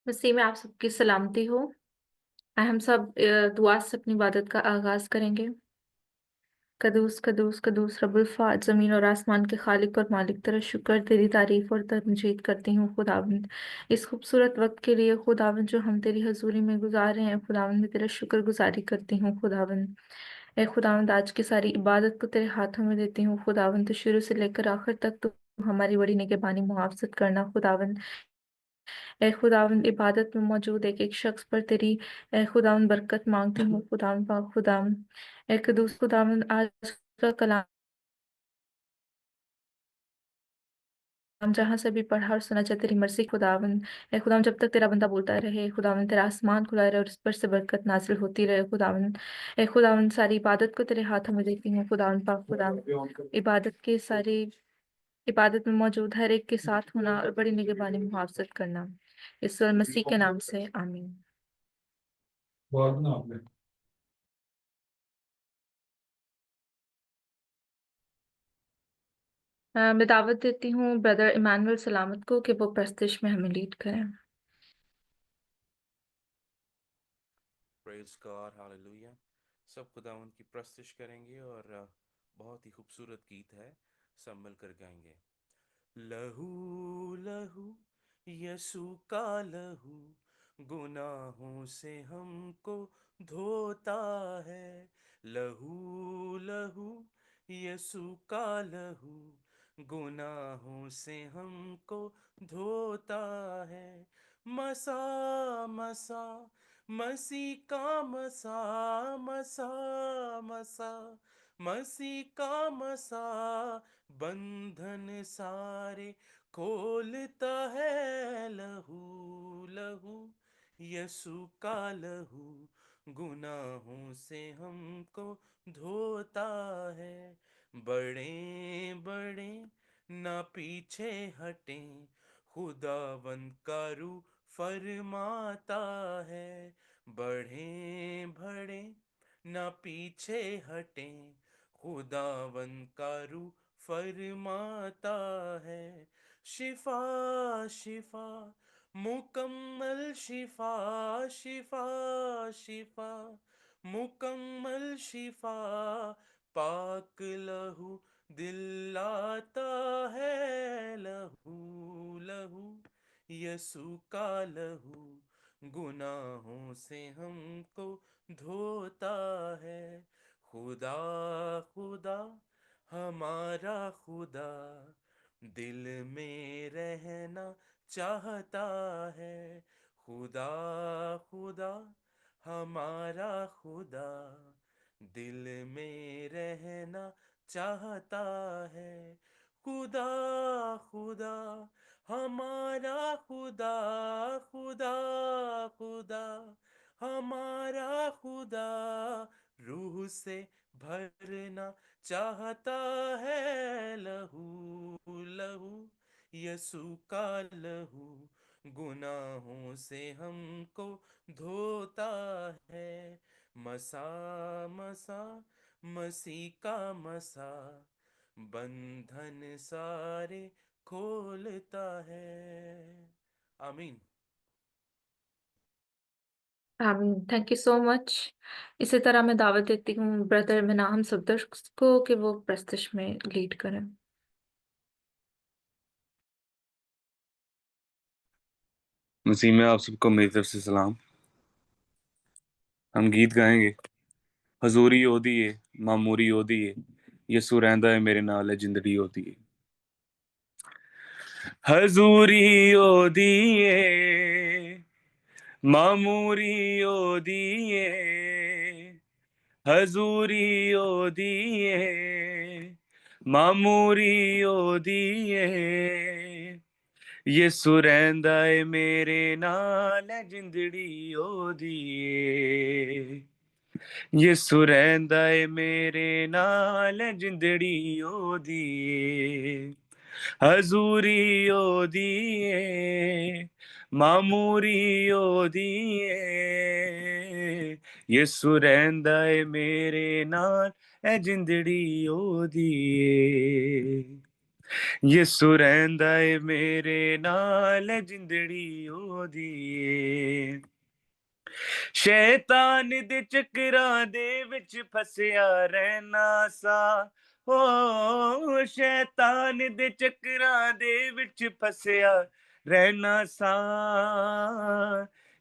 मसीह में आप सबकी सलामती हो। हम सब दुआ से अपनी इबादत का आगाज करेंगे। कदूस कदूस कदूस रब्बुल फ़ात, ज़मीन और आसमान के खालिक और मालिक, तेरा शुक्र, तेरी तारीफ और तमजीद करती हूँ खुदावंद। इस खूबसूरत वक्त के लिए खुदावंद जो हम तेरी हजूरी में गुजार रहे हैं खुदावंद, मैं तेरा शुक्र गुजारी करती हूँ खुदावंद। ए खुदावंद, आज की सारी इबादत को तेरे हाथों में देती हूँ खुदावंद। तो शुरू से लेकर आखिर तक तो हमारी बड़ी निगहबानी मुआवजत करना खुदावंद। ए खुदावंद, इबादत में मौजूद एक एक शख्स पर तेरी ए खुदावंद बरकत मांगती हूँ खुदावंद, पाक खुदावंद। ए कदूस खुदावंद, आज का कलाम जहाँ से भी पढ़ा और सुना जाए तेरी मर्जी खुदावंद। ए खुदावंद, जब तक तेरा बंदा बोलता रहे खुदावंद, तेरा आसमान खुला रहे और इस पर से बरकत नाजिल होती रहे खुदावंद। ए खुदावंद, सारी इबादत को तेरे हाथों में देती हूँ खुदावंद, पाक खुदावंद। इबादत में मौजूद हर एक के साथ होना और बड़ी निगहबानी मुआवजत करना, इस मसीह के नाम से आमीन। मैं दावत देती हूँ ब्रदर इमानुअल सलामत को कि वो प्रस्तिश में हमें लीड करें। Praise God, hallelujah. सब खुदावन की प्रस्तुति करेंगे और बहुत ही खूबसूरत गीत है, सब मिलकर गाएंगे। लहू लहू यीशु का लहू गुनाहों से हमको धोता है। लहू लहू यीशु का लहू गुनाहों से हमको धोता है। मसा मसा मसीह का मसा मसा मसा मसीह का मसा बंधन सारे खोलता है। लहू लहू यीशु का लहू गुनाहों से हमको धोता है। बड़े बड़े ना पीछे हटें, खुदावन का रू फरमाता है। बढ़े बढ़े ना पीछे हटें, खुदावन का रू फरमाता है। शिफा शिफा मुकम्मल शिफा, शिफा शिफा मुकम्मल शिफा, पाक लहू दिलाता है। लहू लहू यीशु का लहू गुनाहों से हमको धोता है। खुदा खुदा हमारा खुदा दिल में रहना चाहता है। खुदा खुदा हमारा खुदा दिल में रहना चाहता है। खुदा खुदा हमारा खुदा खुदा खुदा हमारा खुदा रूह से भरना चाहता है। लहू लहू यीशु का लहू गुनाहों से हमको धोता है। मसा मसा मसीह का मसा बंधन सारे खोलता है। आमीन। आमीन, थैंक यू सो मच। इसी तरह मैं दावत देती हूँ ब्रदर मनाहम सफदर को कि वो प्रस्तिश में लीड करें। मसीह में आप सबको मेरी तरफ से सलाम। हम गीत गाएंगे। हजूरी ओदी है, मामूरी ओदी है, यसू रहंदा है मेरे नाल है जिंदड़ी ओदी है। हजूरी ओदी है, मामूरी ओदी है। हजूरी ओदी है, मामूरी ओदी है। यसू रहंदा है मेरे नाल है जिंदड़ी ओदी है। यसू रहंदा है मेरे नाल जिंदड़ी ओदी है। हजूरी ओदी है, मामूरी ओदी है। यसू रहंदा है मेरे नाल ए जिंदड़ी ओदी है। ਯਿਸੂ ਰਹਿੰਦਾ ਏ ਮੇਰੇ ਨਾਲ ਜਿੰਦੜੀ ਉਹਦੀ। ਸ਼ੈਤਾਨ ਦੇ ਚੱਕਰਾਂ ਦੇ ਵਿੱਚ ਫਸਿਆ ਰਹਿਣਾ ਸਾ, ਹੋ ਸ਼ੈਤਾਨ ਦੇ ਚੱਕਰਾਂ ਦੇ ਵਿੱਚ ਫਸਿਆ ਰਹਿਣਾ ਸਾ।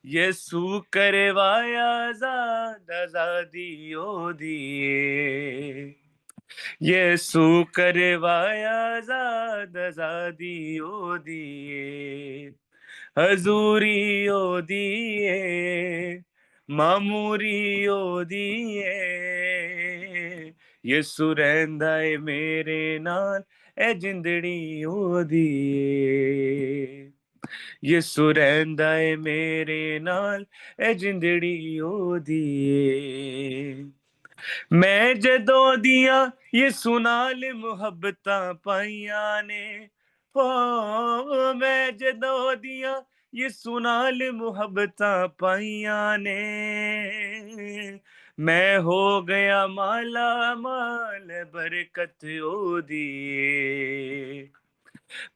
ਯਿਸੂ ਕਰਵਾਇਆ ਆਜ਼ਾਦ ਆਜ਼ਾਦੀ ਉਹਦੀ ਏ। ਯਿਸੂ ਕਰਵਾਇਆ ਆਜ਼ਾਦ ਆਜ਼ਾਦੀ ਉਹਦੀ ਏ। ਹਜ਼ੂਰੀ ਉਹਦੀ ਏ, ਮਾਮੂਰੀ ਉਹਦੀ ਏ। ਯਿਸੂ ਰਹਿੰਦਾ ਏ ਮੇਰੇ ਨਾਲ, ਇਹ ਜਿੰਦੜੀ ਉਹਦੀ ਏ। ਯਿਸੂ ਰਹਿੰਦਾ ਏ ਮੇਰੇ ਨਾਲ, ਇਹ ਜਿੰਦੜੀ ਉਹਦੀ ਏ। ਮੈਂ ਜਦੋਂ ਦੀਆਂ ਯਿਸੂ ਨਾਲ ਮੁਹੱਬਤਾਂ ਪਾਈਆਂ ਨੇ, ਹੋ ਮੈਂ ਜਦੋਂ ਦੀਆਂ ਯਿਸੂ ਨਾਲ ਮੁਹੱਬਤਾਂ ਪਾਈਆਂ ਨੇ। ਮੈਂ ਹੋ ਗਿਆ ਮਾਲਾ ਮਾਲ ਬਰਕਤ ਉਹਦੀ ਏ।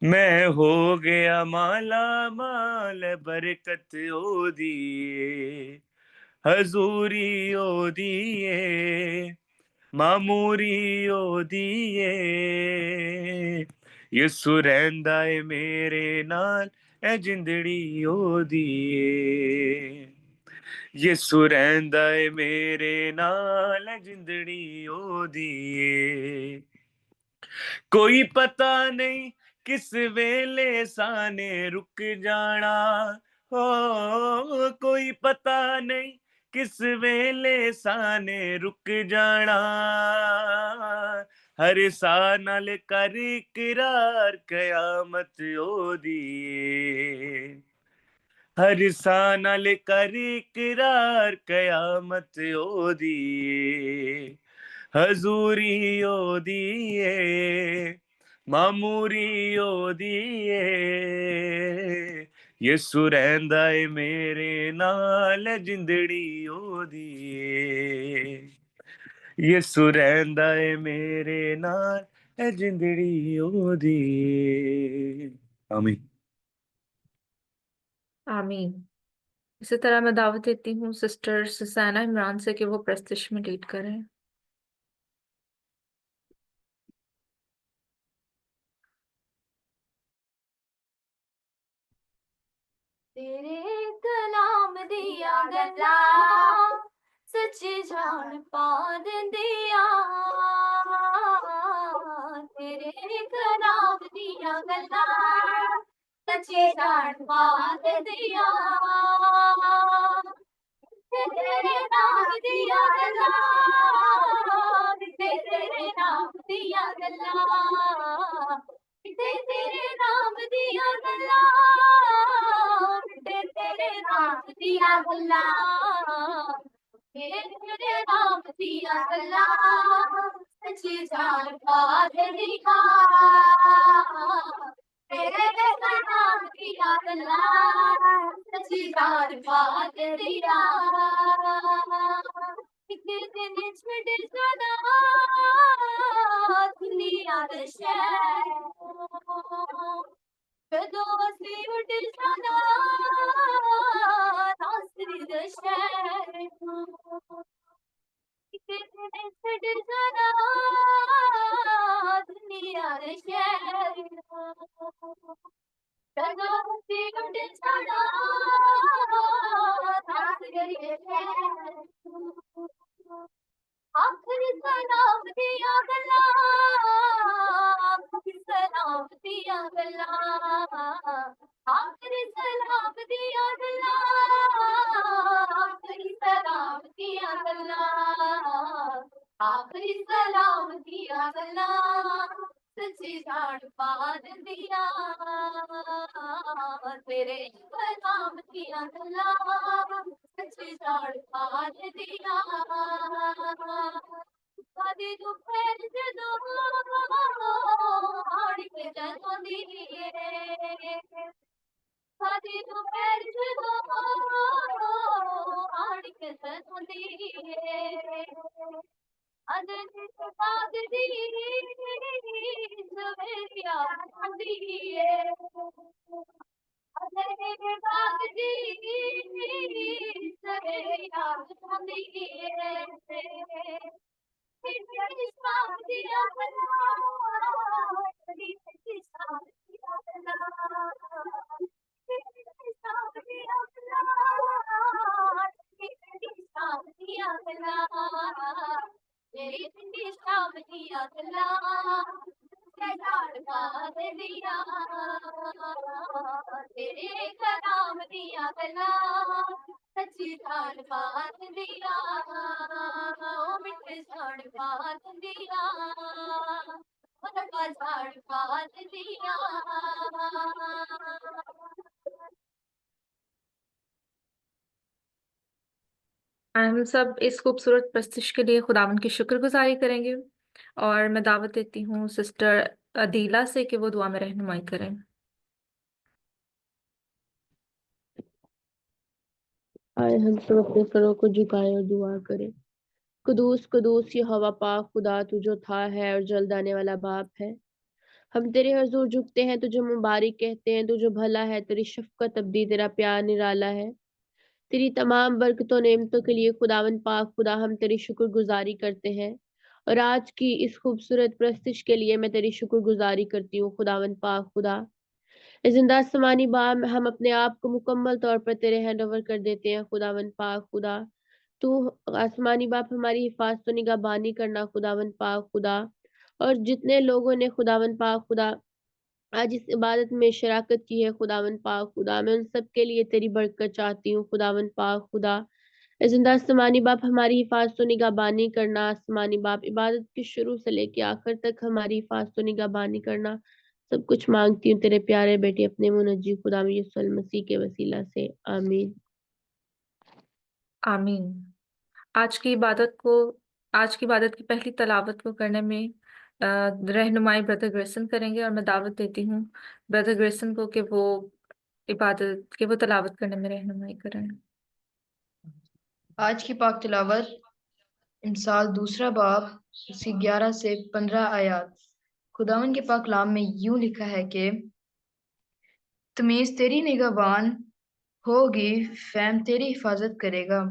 ਮੈਂ ਹੋ ਗਿਆ ਮਾਲਾ ਮਾਲ ਬਰਕਤ ਉਹਦੀ ਏ। ਹਜ਼ੂਰੀ ਉਹਦੀ ਏ, ਮਾਮੂਰੀ ਉਹਦੀ ਏ। ਯਿਸੂ ਰਹਿੰਦਾ ਏ ਮੇਰੇ ਨਾਲ, ਇਹ ਜਿੰਦੜੀ ਉਹਦੀ ਏ। ਯਿਸੂ ਰਹਿੰਦਾ ਏ ਮੇਰੇ ਨਾਲ, ਇਹ ਜਿੰਦੜੀ ਉਹਦੀ ਏ। ਕੋਈ ਪਤਾ ਨਹੀਂ ਕਿਸ ਵੇਲੇ ਸਾਨੇ ਰੁਕ ਜਾਣਾ, ਹੋ ਕੋਈ ਪਤਾ ਨਹੀਂ ਕਿਸ ਵੇਲੇ ਸਾਨੇ ਰੁਕ ਜਾਣਾ। ਹਰ ਸਾਹ ਨਾਲ ਕਰ ਇਕਰਾਰ ਕਿਆਮਤ ਉਹਦੀ ਏ। ਹਰ ਸਾਹ ਨਾਲ ਕਰ ਇਕਰਾਰ ਕਿਆਮਤ ਉਹਦੀ ਏ। ਹਜ਼ੂਰੀ ਉਹਦੀ ਏ, ਮਾਮੂਰੀ ਉਹਦੀ ਏ। ਯਿਸੂ ਰਹਿੰਦਾ ਏ ਮੇਰੇ ਨਾਲ, ਜਿੰਦੜੀ ਉਹਦੀ ਏ। ਯਿਸੂ ਰਹਿੰਦਾ ਏ ਮੇਰੇ ਨਾਲ, ਇਹ ਜਿੰਦੜੀ ਉਹਦੀ ਏ। ਆਮੀਨ। आमीन। इसी तरह मैं दावत देती हूँ सिस्टर सुसैना इमरान से कि वो प्रस्तुति में लीड करें। तेरे कलाम दिया गल्ला सच्ची जान पा दिंदिया। तेरे कलाम दिया गल्ला सच्ची जान पा दिंदिया। तेरे नाम दिया गल्ला, तेरे नाम दिया गल्ला, तेरे नाम दिया गल्ला, तेरे नाम दिया गल्ला, तेरे नाम दिया गल्ला सच्ची जान पा दिया। तेरे नाम दिया गल्ला सच्ची जान पा दिया। एक दिन छड़ जाना दुनिया दे शहर, कदों असी उड़ जाना नासरी दे शहर। एक दिन छड़ जाना दुनिया दे शहर, कदों असी उड़ जाना नासरी दे शहर। आखिरी सलाम दिया गल्ला, आखिरी सलाम दिया गल्ला, आखिरी सलाम दिया गल्ला, आखिरी सलाम दिया गल्ला, आखिरी सलाम दिया गल्ला सच्ची जान पा दिया। तेरे सलाम दिया गल्ला सच्ची जान पा दिया। कदी दोपहर जदों आड़ के जदों दी, कदी दोपहर जदों आड़ के जदों दी, अदन बाग दी सवेरिया आंदी है अदन बाग दी सवेरिया आंदी है तेरी शाम दिया बना तेरी शाम दिया बना तेरी शाम दिया बना तेरी शाम दिया बना तेरी ठंडी शाम दिया बना झाड़ बाग दिया तेरे कलाम दिया बना सच्ची झाड़ बाग दिया ओ मिठे झाड़ बाग दिया का झाड़ बाग दिया हम सब इस खूबसूरत प्रस्तुति के लिए खुदावंद की शुक्रगुजारी करेंगे। और मैं दावत देती हूँ सिस्टर अदीला से कि वो दुआ में रहनुमाई करें। आए हम सब अपने सरों को झुकाएं और दुआ करें। कुदूस कुदूस यहोवा पाक खुदा तू जो था है और जल्द आने वाला बाप है। हम तेरे हजूर झुकते हैं, तुझे मुबारक कहते हैं, तू जो भला है, तेरी शफकत अब्दी, तेरा प्यार निराला है। तेरी तमाम बरकतों नेमतों के लिए खुदावन पाक खुदा हम तेरी शुक्रगुजारी करते हैं। और आज की इस खूबसूरत प्रस्तुति के लिए मैं तेरी शुक्रगुजारी करती हूँ खुदावन पाक खुदा। इस जिंदा आसमानी बाप में हम अपने आप को मुकम्मल तौर पर तेरे हैंड ओवर कर देते हैं खुदावन पाक खुदा। तू आसमानी बाप हमारी हिफाजत और निगहबानी करना खुदावन पाक खुदा। और जितने लोगों ने खुदावन पाक खुदा आज इस इबादत में शराकत की है खुदावन पाक खुदा, मैं उन सब के लिए तेरी बरकत चाहती हूँ खुदावन पाक खुदा। ए जिंदा आसमानी बाप हमारी हिफाजत और निगहबानी करना आसमानी बाप, इबादत के शुरू से लेके आखिर तक हमारी हिफाजत और निगहबानी करना। सब कुछ मांगती हूँ तेरे प्यारे बेटे अपने मुनज्जी खुदा में यीशु मसीह के वसीला से, आमीन। आमीन। आज की इबादत को आज की इबादत की पहली तलावत को करने में रहनुमाई ब्रदर ग्रेसन करेंगे। और मैं दावत देती हूँ ब्रदर ग्रेसन को कि वो तलावत करने में रहनुमाई करें। आज की पाक तिलावत इंसाल दूसरा बाब उसकी 11 से 15 आयात। खुदावन के पाक कलाम में यूं लिखा है कि तमीज तेरी निगहबान होगी, फैम तेरी हिफाजत करेगा,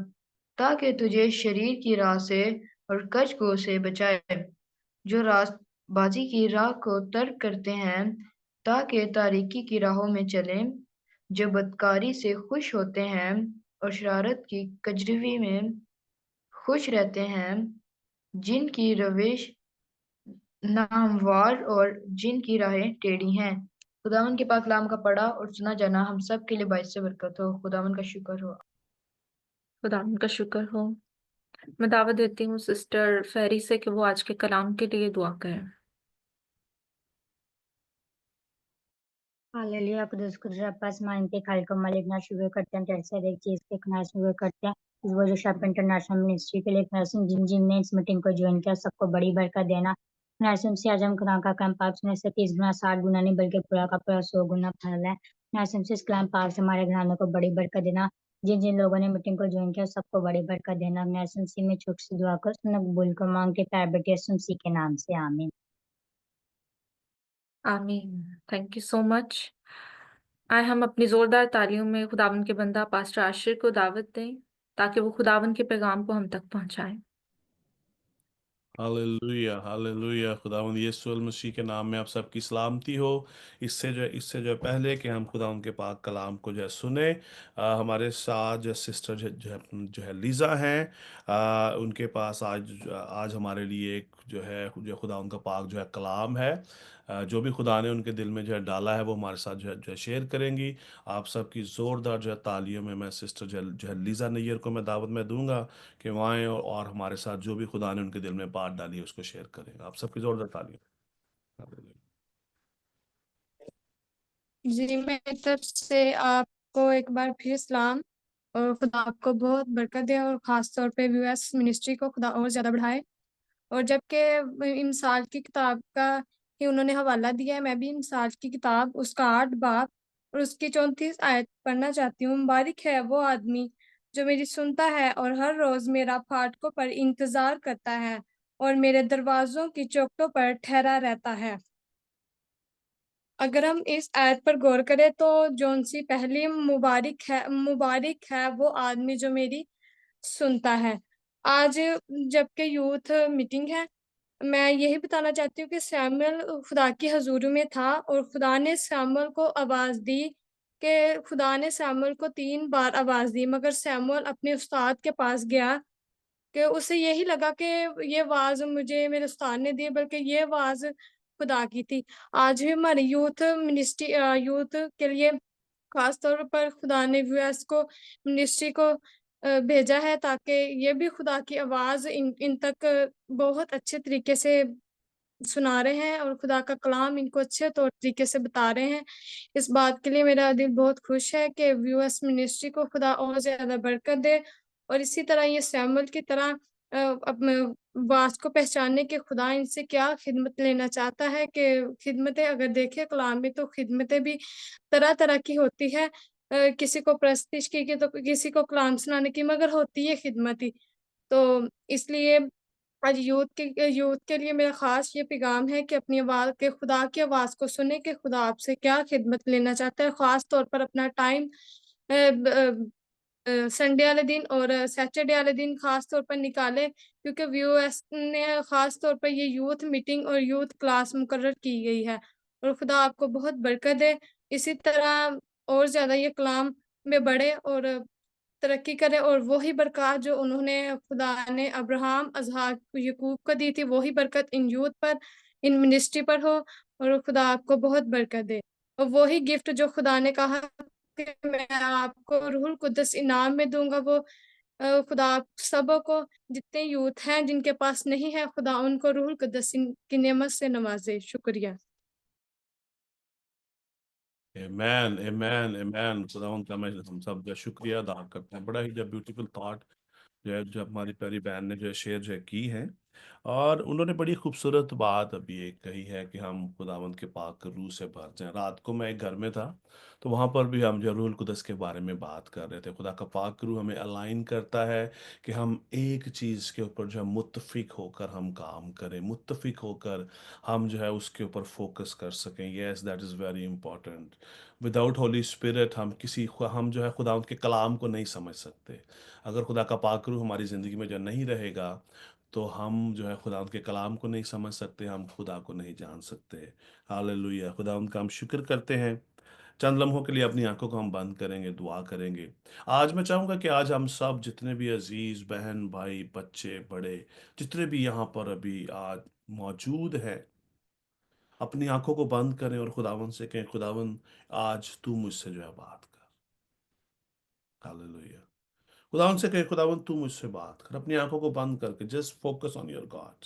ताकि तुझे शरीर की राह से और कचगो से बचाए, जो रास्तबाजी की राह को तर्क करते हैं, ताकि तारीकी की राहों में चलें, जो बदकारी से खुश होते हैं और शरारत की कजरवी में खुश रहते हैं, जिनकी रविश नाहमवार और जिनकी राहें टेढ़ी हैं। खुदावन के पाक कलाम का पढ़ा और सुना जाना हम सब के लिए बाइस से बरकत हो। खुदावन का शुक्र हो। खुदावंद का शुक्र हो। मैं दावत देती हूँ सिस्टर फेरी से कि वो आज के कलाम के लिए दुआ करें। हालेलुया कुदुस कुदुस अब्बा आसमान के खालिक व मालिक ना शुक्र करते हैं तेरे से हर एक चीज के खनाज शुक्र करते हैं इस वर्ल्ड शॉप इंटरनेशनल मिनिस्ट्री के लिए खनासन जिन ने इस मीटिंग को ज्वाइन किया सबको बड़ी बरकत देना। खनासन से आज हम खुदा का कलाम पाक सुनने से 30 गुना 60 गुना नहीं बल्कि पूरा का पूरा 100 गुना फल है। खनासन से इस कलाम पाक से हमारे घरानों को बड़ी बरकत देना। जिन जिन लोगों ने मीटिंग को ज्वाइन किया सबको बड़ी बरकत देना। खनासन से में छोटी सी दुआ कर सुन कबूल को मांग के प्यार बेटे सुनसी के नाम से आमीन। आमीन। Thank you so much. आए हम अपनी जोरदार तालियों में खुदावंद के बंदा पास्टर आशिर को दावत दें ताकि वो खुदावंद के पैगाम को हम तक पहुंचाएं। Hallelujah hallelujah. खुदावंद यीशु मसीह के नाम में आप सबकी सलामती हो। इससे जो पहले कि हम खुदा उनके पाक कलाम को जो है सुने, हमारे साथ जो सिस्टर जो है लीज़ा हैं, उनके पास आज आज हमारे लिए एक जो खुदा उनका पाक जो है कलाम है, जो भी खुदा ने उनके दिल में जो है डाला है वो हमारे साथ जो है शेयर करेंगी। आप सबकी ज़ोरदार जो है तालियों में मैं सिस्टर जो है लीज़ा नैयर को मैं दावत में दूंगा कि वहाँ आएं और हमारे साथ जो भी खुदा ने उनके दिल में बात डाली है उसको शेयर करें। आप सबकी जोरदार तालियां। जी मेरी तरफ से आपको एक बार फिर सलाम और खुदा आपको बहुत बरकत दे और ख़ास तौर पे यूएस मिनिस्ट्री को खुदा और ज़्यादा बढ़ाए। और जबकि इमसाल की किताब का ही उन्होंने हवाला दिया है, मैं भी इमसाल की किताब उसका 8 बाब और उसकी 34 आयत पढ़ना चाहती हूँ। मुबारक है वो आदमी जो मेरी सुनता है और हर रोज़ मेरा फाटकों पर इंतज़ार करता है और मेरे दरवाजों की चौखटों पर ठहरा रहता है। अगर हम इस आयत पर गौर करें तो जौन सी पहली मुबारक है वो आदमी जो मेरी सुनता है। आज जबकि यूथ मीटिंग है, मैं यही बताना चाहती हूँ कि सैमुअल खुदा की हजूरी में था और खुदा ने सैमुअल को आवाज दी, कि खुदा ने सैमुअल को 3 बार आवाज दी, मगर सैमुअल अपने उस्ताद के पास गया कि उसे यही लगा कि ये आवाज मुझे मेरे उस्ताद ने दी, बल्कि ये आवाज खुदा की थी। आज भी हमारी यूथ के लिए खास तौर पर खुदा ने यूएस को मिनिस्ट्री को भेजा है, ताकि ये भी खुदा की आवाज इन तक बहुत अच्छे तरीके से सुना रहे हैं और खुदा का कलाम इनको अच्छे तौर तरीके से बता रहे हैं। इस बात के लिए मेरा दिल बहुत खुश है कि यूएस मिनिस्ट्री को खुदा और ज्यादा बरकत दे, और इसी तरह ये सैमुअल की तरह अपने बात को पहचानने के खुदा इनसे क्या खिदमत लेना चाहता है, कि खिदमतें अगर देखें कलाम में तो खिदमतें भी तरह तरह की होती है। किसी को प्रस्तिश की तो किसी को कलाम सुनाने की, मगर होती है खिदमत ही। तो इसलिए आज यूथ के लिए मेरा ख़ास ये पैगाम है कि अपनी आवाज़ के खुदा की आवाज़ को सुने कि खुदा आपसे क्या खिदमत लेना चाहता है। ख़ास तौर पर अपना टाइम संडे वाले दिन और सैटरडे वाले दिन ख़ास तौर पर निकालें, क्योंकि यूएस ने ख़ास तौर पर ये यूथ मीटिंग और यूथ क्लास मुकर्रर की गई है। और खुदा आपको बहुत बरकत दे। इसी तरह और ज़्यादा ये कलाम में बढ़े और तरक्की करे, और वही बरकत जो उन्होंने खुदा ने अब्राहम, इसहाक, याकूब को दी थी, वही बरकत इन यूथ पर, इन मिनिस्ट्री पर हो, और खुदा आपको बहुत बरकत दे। और वही गिफ्ट जो खुदा ने कहा कि मैं आपको रूहुल कुद्दस इनाम में दूंगा, वो खुदा आप सबों को, जितने यूथ हैं जिनके पास नहीं है, खुदा उनको रूहुल कुद्दस की नेमत से नवाजे। शुक्रिया। आमेन, आमेन, आमेन। खुदावंद का मैं हम सब जो शुक्रिया अदा करते हैं। बड़ा ही जो ब्यूटीफुल थॉट जो हमारी प्यारी बहन ने जो शेयर जो की है, और उन्होंने बड़ी खूबसूरत बात अभी एक कही है कि हम खुदावंद के पाक रूह से भर जाएं। रात को मैं एक घर में था, तो वहाँ पर भी हम जो रूहुल कुदस के बारे में बात कर रहे थे। खुदा का पाक रूह हमें अलाइन करता है कि हम एक चीज़ के ऊपर जो है मुत्तफिक होकर हम काम करें, मुत्तफिक होकर हम जो है उसके ऊपर फोकस कर सकें। Yes, that is very important. Without Holi spirit हम जो है खुदा के कलाम को नहीं समझ सकते। अगर खुदा का पाक रूह हमारी ज़िंदगी में जो नहीं रहेगा, तो हम जो है खुदा के कलाम को नहीं समझ सकते, हम खुदा को नहीं जान सकते। हालेलुया। खुदा उनका हम शुक्र करते हैं। चंद लम्हों के लिए अपनी आंखों को हम बंद करेंगे, दुआ करेंगे। आज मैं चाहूँगा कि आज हम सब जितने भी अजीज़ बहन भाई बच्चे बड़े जितने भी यहाँ पर अभी आज मौजूद हैं, अपनी आंखों को बंद करें और खुदावन से कहें, खुदावन आज तू मुझसे जो है बात कर। हालेलुया। खुदावन से कहें, खुदावन तू मुझसे बात कर। अपनी आंखों को बंद करके just focus on your God.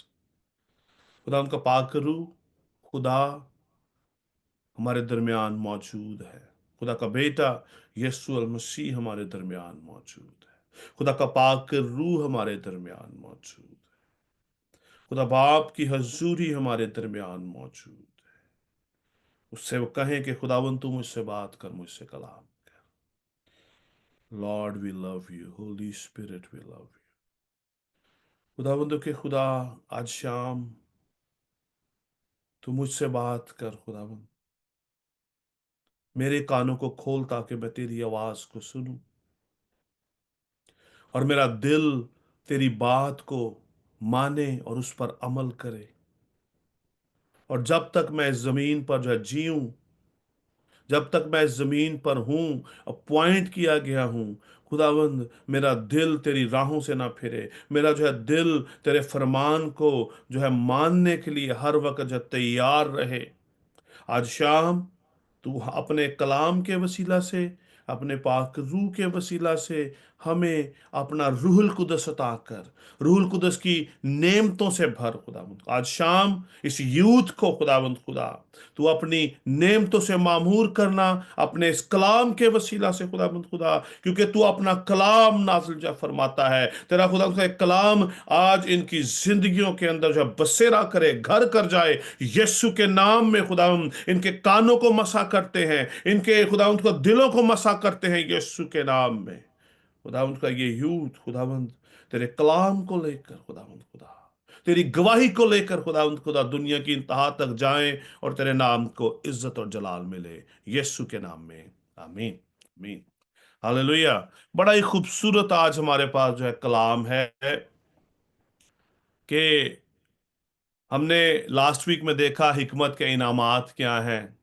खुदा उनका पाक रूह, खुदा हमारे दरमियान मौजूद है। खुदा का बेटा यीशु अल मसीह हमारे दरमियान मौजूद है। खुदा का पाक रूह हमारे दरमियान मौजूद है। खुदा बाप की हजूरी हमारे दरमियान मौजूद है। उससे वो कहें कि खुदावन तू मुझसे बात कर, मुझसे कलाम कर। Lord we love you, holy spirit we love you. खुदावंद के खुदा, आज शाम तू मुझसे बात कर। खुदावन मेरे कानों को खोल ताकि मैं तेरी आवाज को सुनूं, और मेरा दिल तेरी बात को माने और उस पर अमल करे। और जब तक मैं इस जमीन पर जो है जीऊं, जब तक मैं इस जमीन पर हूं, अपॉइंट किया गया हूं, खुदावंद मेरा दिल तेरी राहों से ना फिरे। मेरा जो है दिल तेरे फरमान को जो है मानने के लिए हर वक्त जो है तैयार रहे। आज शाम तू अपने कलाम के वसीला से, अपने पाक रूह के वसीला से हमें अपना रूहुल कुदस अता कर। रूहुल कुदस की नेमतों से भर खुदावंद। आज शाम इस यूथ को खुदावंद खुदा तू अपनी नेमतों से मामूर करना, अपने इस कलाम के वसीला से खुदावंद खुदा, क्योंकि तू अपना कलाम नाज़िल जा फरमाता है। तेरा खुदा का कलाम आज इनकी जिंदगियों के अंदर जो बसेरा करे, घर कर जाए। यीशु के नाम में खुदावंद इनके कानों को मसा करते हैं, इनके खुदावंद को दिलों को मसा करते हैं यीशु के नाम में। खुदावंद का ये यूथ खुदावंद तेरे कलाम को लेकर खुदावंद खुदा तेरी गवाही को लेकर खुदा दुनिया की इंतहा तक जाएं और तेरे नाम को इज्जत और जलाल मिले, यीशु के नाम में, आमीन, आमीन, हालेलुया। बड़ा ही खूबसूरत आज हमारे पास जो है कलाम है कि हमने लास्ट वीक में देखा हिकमत के इनामात क्या हैं।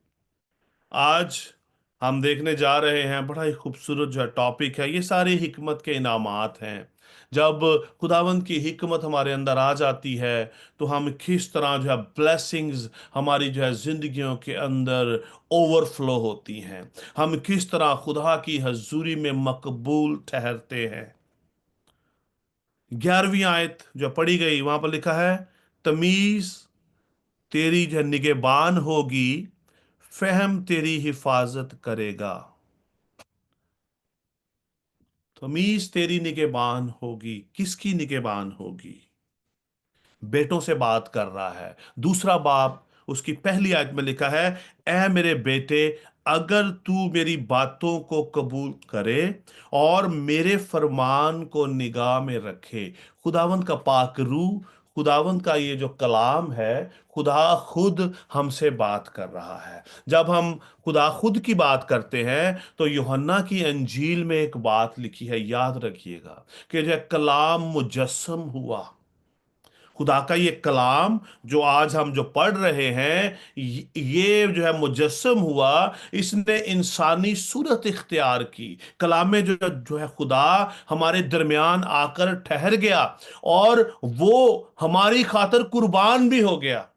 आज हम देखने जा रहे हैं, बड़ा ही खूबसूरत जो है टॉपिक है, ये सारे हिकमत के इनामात हैं। जब खुदावंद की हिकमत हमारे अंदर आ जाती है तो हम किस तरह जो है ब्लेसिंग्स हमारी जो है जिंदगियों के अंदर ओवरफ्लो होती हैं, हम किस तरह खुदा की हजूरी में मकबूल ठहरते हैं। 11वीं आयत जो पढ़ी गई वहां पर लिखा है, तमीज तेरी जो निगहबान होगी, फहम तेरी हिफाजत करेगा। तमीज तेरी निगहबान होगी, किसकी निगहबान होगी? बेटों से बात कर रहा है। दूसरा बाप उसकी पहली आयत में लिखा है, ऐ मेरे बेटे, अगर तू मेरी बातों को कबूल करे और मेरे फरमान को निगाह में रखे। खुदावंद का पाक रूह, खुदावंद का ये जो कलाम है, खुदा खुद हमसे बात कर रहा है। जब हम खुदा खुद की बात करते हैं तो यूहन्ना की अंजील में एक बात लिखी है, याद रखिएगा, कि जो कलाम मुजस्सम हुआ। खुदा का ये कलाम जो आज हम जो पढ़ रहे हैं, ये जो है मुजस्सम हुआ, इसने इंसानी सूरत इख्तियार की। कलाम में जो जो है खुदा हमारे दरमियान आकर ठहर गया और वो हमारी खातिर कुर्बान भी हो गया।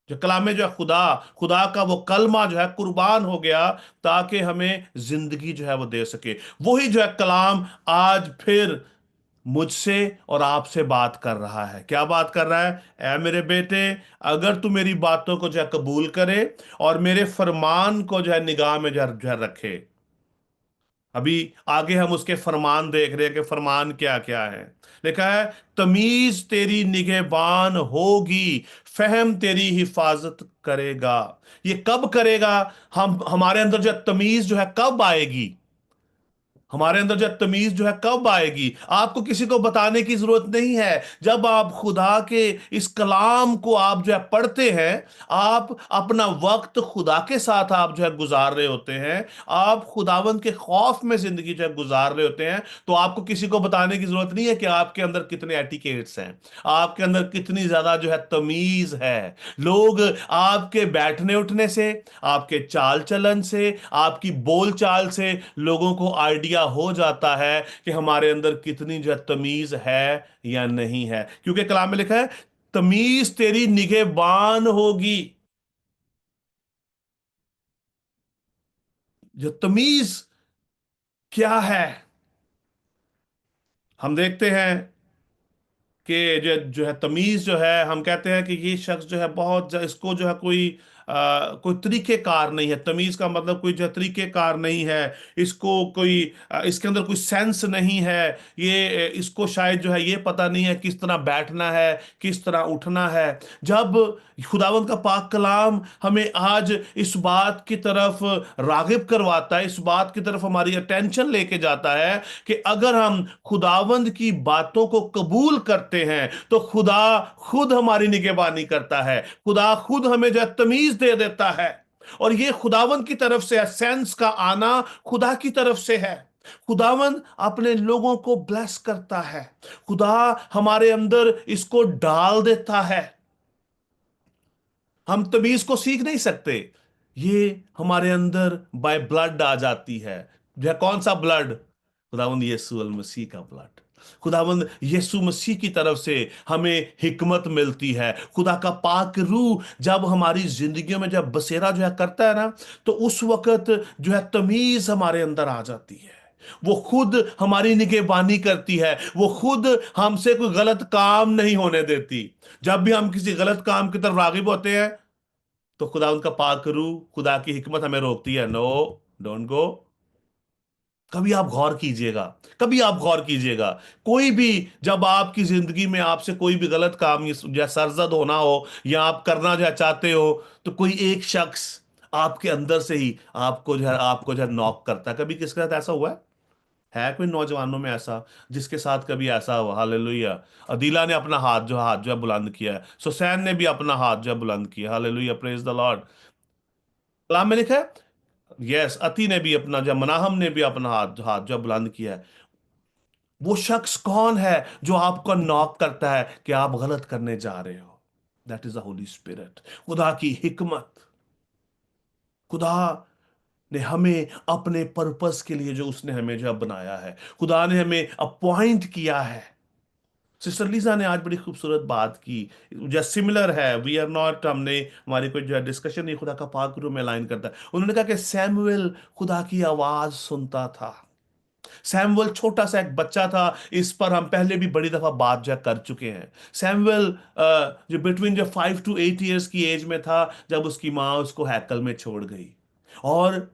जो कलाम में जो है खुदा खुदा का वो कलमा जो है कुर्बान हो गया ताकि हमें जिंदगी जो है वो दे सके। वही जो है कलाम आज फिर मुझसे और आपसे बात कर रहा है। क्या बात कर रहा है? ऐ मेरे बेटे, अगर तू मेरी बातों को जो है कबूल करे और मेरे फरमान को जो है निगाह में जो है रखे। अभी आगे हम उसके फरमान देख रहे हैं कि फरमान क्या क्या है। लिखा है, तमीज तेरी निगहबान होगी, फहम तेरी हिफाजत करेगा। ये कब करेगा? हम हमारे अंदर जो तमीज जो है कब आएगी? हमारे अंदर जो तमीज जो है कब आएगी? आपको किसी को बताने की जरूरत नहीं है। जब आप खुदा के इस कलाम को आप जो है पढ़ते हैं, आप अपना वक्त खुदा के साथ आप जो है गुजार रहे होते हैं, आप खुदावंद के खौफ में जिंदगी जो है गुजार रहे होते हैं, तो आपको किसी को बताने की जरूरत नहीं है कि आपके अंदर कितने एटिकेट्स हैं, आपके अंदर कितनी ज्यादा जो है तमीज है। लोग आपके बैठने उठने से, आपके चाल चलन से, आपकी बोल चाल से लोगों को आइडिया हो जाता है कि हमारे अंदर कितनी जो तमीज है या नहीं है। क्योंकि कलाम में लिखा है, तमीज तेरी निगहबान होगी। जो तमीज क्या है? हम देखते हैं कि जो है तमीज जो है, हम कहते हैं कि ये शख्स जो है इसको जो है कोई तरीकेकार नहीं है। तमीज का मतलब कोई जो है तरीकेकार नहीं है, इसको कोई इसके अंदर कोई सेंस नहीं है। ये इसको शायद जो है ये पता नहीं है किस तरह बैठना है, किस तरह उठना है। जब खुदावंद का पाक कलाम हमें आज इस बात की तरफ रागिब करवाता है, इस बात की तरफ हमारी अटेंशन लेके जाता है कि अगर हम खुदावंद की बातों को कबूल करते हैं तो खुदा खुद हमारी निगहबानी करता है, खुदा खुद हमें जो है तमीज दे देता है। और ये खुदावंद की तरफ से है, सेंस का आना खुदा की तरफ से है। खुदावंद अपने लोगों को ब्लेस करता है, खुदा हमारे अंदर इसको डाल देता है। हम तमीज को सीख नहीं सकते, ये हमारे अंदर बाय ब्लड आ जाती है। यह कौन सा ब्लड? खुदावंद यीशु अल मसीह का ब्लड। खुदावंद यीशु मसीह की तरफ से हमें हिकमत मिलती है। खुदा का पाक रूह जब हमारी जिंदगियों में जब बसेरा जो है करता है ना, तो उस वक्त जो है तमीज हमारे अंदर आ जाती है। वो खुद हमारी निगहबानी करती है, वो खुद हमसे कोई गलत काम नहीं होने देती। जब भी हम किसी गलत काम की तरफ रागिब होते हैं तो खुदा उनका पाक रूह, खुदा की हिकमत हमें रोकती है, नो, डोंट गो। कभी आप गौर कीजिएगा, कभी आप गौर कीजिएगा, कोई भी जब आपकी जिंदगी में आपसे कोई भी गलत काम या सरजद होना हो या आप करना जो चाहते हो, तो कोई एक शख्स आपके अंदर से ही आपको जो है नॉक करता है। कभी किसके साथ ऐसा हुआ है? है कोई नौजवानों में ऐसा जिसके साथ कभी ऐसा हुआ? हालेलुया। अदीला ने अपना हाथ जो है बुलंद किया है, सुसैन ने भी अपना हाथ जो है बुलंद किया। Hallelujah, praise the lord. कलाम में लिखा है, यस, अति ने भी अपना, जब मनाहम ने भी अपना हाथ हाथ जो है बुलंद किया है। वो शख्स कौन है जो आपको नॉक करता है कि आप गलत करने जा रहे हो? That is the Holi spirit, खुदा की हिकमत। खुदा ने हमें अपने पर्पस के लिए, जो उसने हमें जो बनाया है, खुदा ने हमें अपॉइंट किया है। सिस्टर लीजा ने आज बड़ी खूबसूरत बात की, जो सिमिलर है, वी आर नॉट, हमने, हमारी कोई जो है डिस्कशन नहीं, खुदा का पाक रूह में अलाइन करता है। उन्होंने कहा कि सैमुएल खुदा की आवाज सुनता था। सैमुअल छोटा सा एक बच्चा था, इस पर हम पहले भी बड़ी दफा बात जो कर चुके हैं। सैमुअल जो बिटवीन जो 5 to 8 ईयर्स की एज में था, जब उसकी माँ उसको हैकल में छोड़ गई, और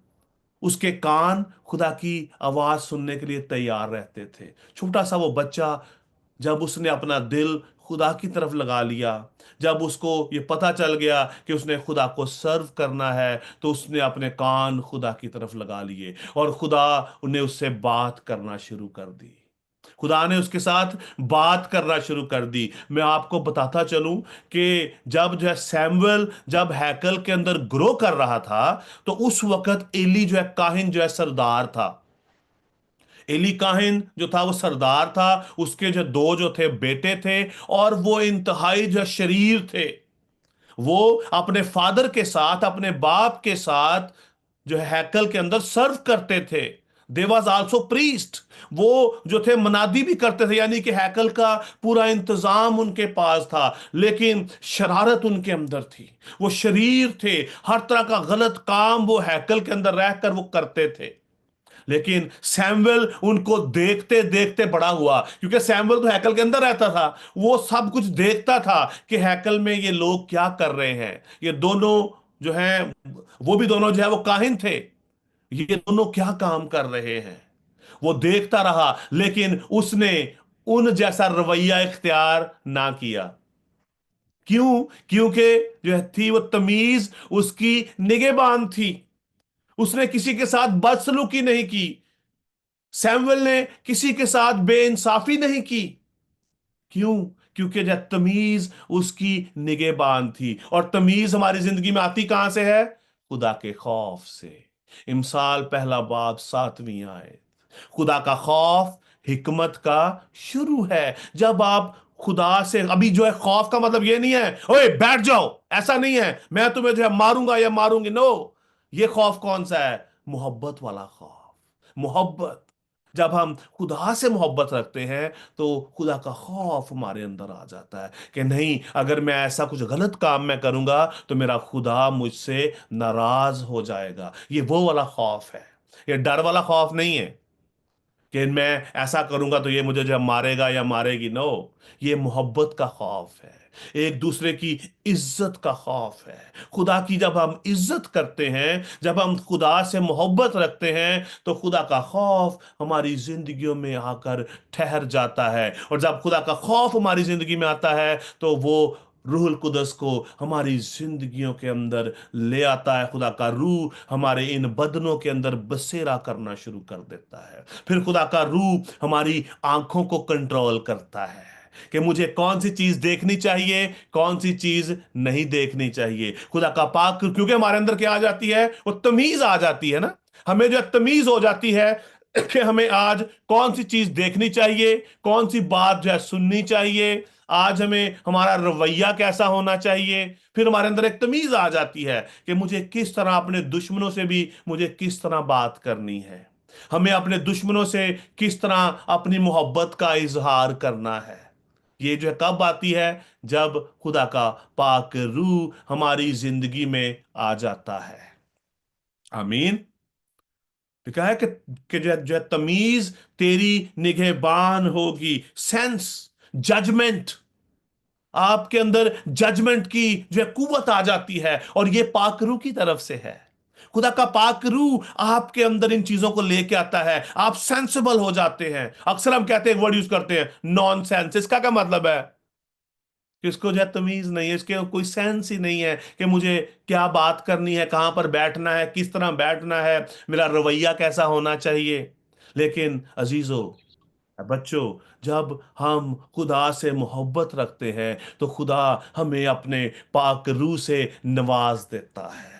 उसके कान खुदा की आवाज सुनने के लिए तैयार रहते थे। छोटा सा वो बच्चा, जब उसने अपना दिल खुदा की तरफ लगा लिया, जब उसको ये पता चल गया कि उसने खुदा को सर्व करना है, तो उसने अपने कान खुदा की तरफ लगा लिए और खुदा ने उससे बात करना शुरू कर दी। खुदा ने उसके साथ बात करना शुरू कर दी। मैं आपको बताता चलूं कि जब जो है सैमुअल जब हैकल के अंदर ग्रो कर रहा था, तो उस वक्त एली जो है काहिन जो है सरदार था। एली काहिन जो था वो सरदार था। उसके जो दो जो थे बेटे थे, और वो इंतहाई जो शरीर थे। वो अपने फादर के साथ, अपने बाप के साथ जो है हैकल के अंदर सर्व करते थे। दे वॉज आल्सो प्रीस्ट। वो जो थे मनादी भी करते थे, यानी कि हैकल का पूरा इंतजाम उनके पास था। लेकिन शरारत उनके अंदर थी, वो शरीर थे, हर तरह का गलत काम वो हैकल के अंदर रहकर वो करते थे। लेकिन सैमुएल उनको देखते देखते बड़ा हुआ, क्योंकि सैमुएल तो हैकल के अंदर रहता था। वो सब कुछ देखता था कि हैकल में ये लोग क्या कर रहे हैं। ये दोनों जो हैं, वो भी दोनों जो है वो काहिन थे, ये दोनों क्या काम कर रहे हैं, वो देखता रहा। लेकिन उसने उन जैसा रवैया इख्तियार ना किया। क्यों? क्योंकि जो थी वो तमीज उसकी निगहबान थी। उसने किसी के साथ बदसलूकी नहीं की। सैमुअल ने किसी के साथ बेइंसाफी नहीं की। क्यों? क्योंकि जब तमीज उसकी निगहबान थी। और तमीज हमारी जिंदगी में आती कहां से है? खुदा के खौफ से। इमसाल पहला बाब 7वीं आयत। खुदा का खौफ हिकमत का शुरू है। जब आप खुदा से, अभी जो है खौफ का मतलब ये नहीं है ओए बैठ जाओ, ऐसा नहीं है मैं तुम्हें जो है मारूंगा या मारूंगी, नो। ये खौफ कौन सा है? मोहब्बत वाला खौफ। मोहब्बत, जब हम खुदा से मोहब्बत रखते हैं, तो खुदा का खौफ हमारे अंदर आ जाता है कि नहीं, अगर मैं ऐसा कुछ गलत काम मैं करूंगा तो मेरा खुदा मुझसे नाराज हो जाएगा। ये वो वाला खौफ है, ये डर वाला खौफ नहीं है कि मैं ऐसा करूंगा तो ये मुझे जब मारेगा या मारेगी, नो। ये मोहब्बत का खौफ है, एक दूसरे की इज्जत का खौफ है। खुदा की जब हम इज्जत करते हैं, जब हम खुदा से मोहब्बत रखते हैं, तो खुदा का खौफ हमारी जिंदगियों में आकर ठहर जाता है। और जब खुदा का खौफ हमारी जिंदगी में आता है, तो वो रूहुल कुदस को हमारी जिंदगियों के अंदर ले आता है। खुदा का रूह हमारे इन बदनों के अंदर बसेरा करना शुरू कर देता है। फिर खुदा का रूह हमारी आंखों को कंट्रोल करता है कि मुझे कौन सी चीज देखनी चाहिए, कौन सी चीज नहीं देखनी चाहिए। खुदा का पाक, क्योंकि हमारे अंदर क्या आ जाती है? वो तमीज आ जाती है ना। हमें जो तमीज हो जाती है कि हमें आज कौन सी चीज देखनी चाहिए, कौन सी बात जो है सुननी चाहिए, आज हमें हमारा रवैया कैसा होना चाहिए। फिर हमारे अंदर एक तमीज आ जाती है कि मुझे किस तरह अपने दुश्मनों से भी मुझे किस तरह बात करनी है, हमें अपने दुश्मनों से किस तरह अपनी मोहब्बत का इजहार करना है। ये जो है कब आती है? जब खुदा का पाक रूह हमारी जिंदगी में आ जाता है। आमीन। तो क्या है कि जो है तमीज तेरी निगहबान होगी। सेंस, जजमेंट, आपके अंदर जजमेंट की जो है कुव्वत आ जाती है, और ये पाक रूह की तरफ से है। खुदा का पाक रूह आपके अंदर इन चीजों को लेके आता है, आप सेंसिबल हो जाते हैं। अक्सर हम कहते हैं, वर्ड यूज करते हैं, नॉन सेंस। इसका क्या मतलब है? कि इसको जो है तमीज नहीं है, इसके कोई सेंस ही नहीं है कि मुझे क्या बात करनी है, कहां पर बैठना है, किस तरह बैठना है, मेरा रवैया कैसा होना चाहिए। लेकिन अजीजों, बच्चों, जब हम खुदा से मोहब्बत रखते हैं तो खुदा हमें अपने पाक रूह से नवाज देता है।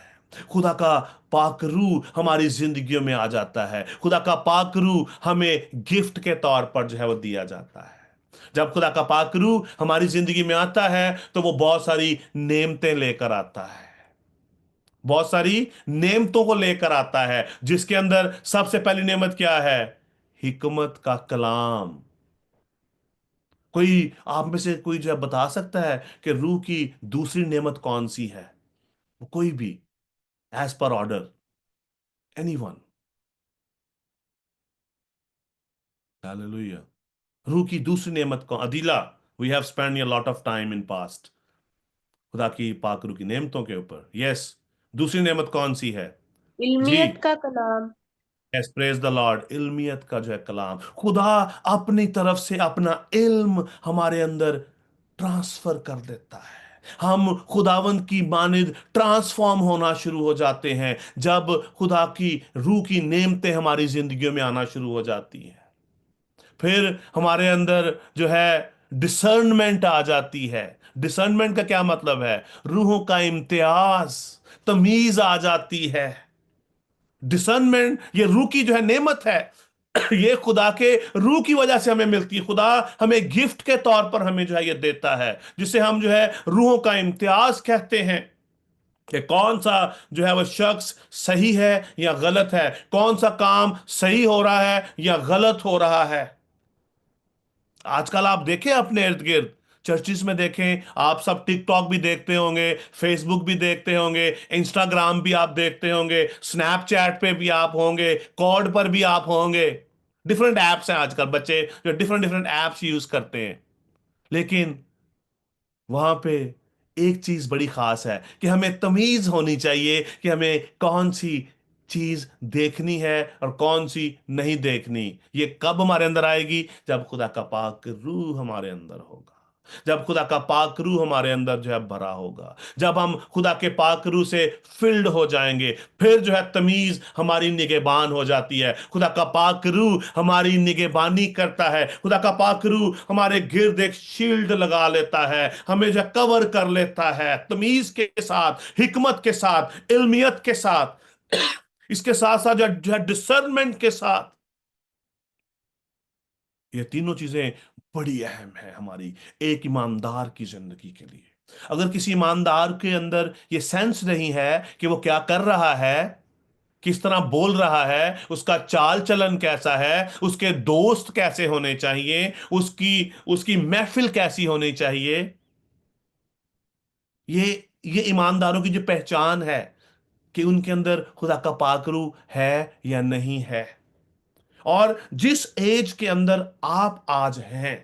खुदा का पाक रूह हमारी जिंदगियों में आ जाता है। खुदा का पाक रूह हमें गिफ्ट के तौर पर जो है वो दिया जाता है। जब खुदा का पाक रूह हमारी जिंदगी में आता है तो वो बहुत सारी नेमतें लेकर आता है, बहुत सारी नेमतों को लेकर आता है, जिसके अंदर सबसे पहली नेमत क्या है? हिकमत का कलाम। कोई आप में से कोई जो है बता सकता है कि रूह की दूसरी नेमत कौन सी है? कोई भी, as per order, anyone? Hallelujah. रूह की दूसरी नेमत कौन? अदीला, we have spend a lot of time in past खुदा की पाक रूह की नेमतों के ऊपर। यस, दूसरी नेमत कौन सी है? जी, इल्मियत का कलाम। Yes, praise the lord. इल्मियत का जो है कलाम, खुदा अपनी तरफ से अपना इल्म हमारे अंदर ट्रांसफर कर देता है। हम खुदावंद की मानिद ट्रांसफॉर्म होना शुरू हो जाते हैं जब खुदा की रूह की नेमतें हमारी जिंदगियों में आना शुरू हो जाती हैं। फिर हमारे अंदर जो है डिसर्नमेंट आ जाती है। डिसर्नमेंट का क्या मतलब है? रूहों का इम्तियाज, तमीज आ जाती है। डिसर्नमेंट ये रूह की जो है नेमत है, ये खुदा के रूह की वजह से हमें मिलती है। खुदा हमें गिफ्ट के तौर पर हमें जो है ये देता है, जिसे हम जो है रूहों का इम्तियाज कहते हैं कि कौन सा जो है वह शख्स सही है या गलत है, कौन सा काम सही हो रहा है या गलत हो रहा है। आजकल आप देखें अपने इर्द गिर्द, चर्चिस में देखें, आप सब टिकटॉक भी देखते होंगे, फेसबुक भी देखते होंगे, इंस्टाग्राम भी आप देखते होंगे, स्नैपचैट पे भी आप होंगे, कॉर्ड पर भी आप होंगे। डिफरेंट एप्स हैं आजकल, बच्चे जो डिफरेंट डिफरेंट एप्स यूज करते हैं। लेकिन वहां पे एक चीज बड़ी खास है कि हमें तमीज होनी चाहिए कि हमें कौन सी चीज देखनी है और कौन सी नहीं देखनी। ये कब हमारे अंदर आएगी? जब खुदा का पाक रूह हमारे अंदर होगा, जब खुदा का पाक रूह हमारे अंदर जो है भरा होगा, जब हम खुदा के पाक रूह से फिल्ड हो जाएंगे, फिर जो है तमीज हमारी निगहबान हो जाती है। खुदा का पाक रूह हमारी निगहबानी करता है। खुदा का पाक रूह हमारे गिर्द एक शील्ड लगा लेता है, हमें जो कवर कर लेता है, तमीज के साथ, हिकमत के साथ, इल्मियत के साथ, इसके साथ साथ जो है डिसर्नमेंट के साथ। ये तीनों चीजें बड़ी अहम है हमारी एक ईमानदार की जिंदगी के लिए। अगर किसी ईमानदार के अंदर ये सेंस नहीं है कि वो क्या कर रहा है, किस तरह बोल रहा है, उसका चाल चलन कैसा है, उसके दोस्त कैसे होने चाहिए, उसकी उसकी महफिल कैसी होनी चाहिए, ये ये ईमानदारों की जो पहचान है कि उनके अंदर खुदा का पाकरू है या नहीं है। और जिस एज के अंदर आप आज हैं,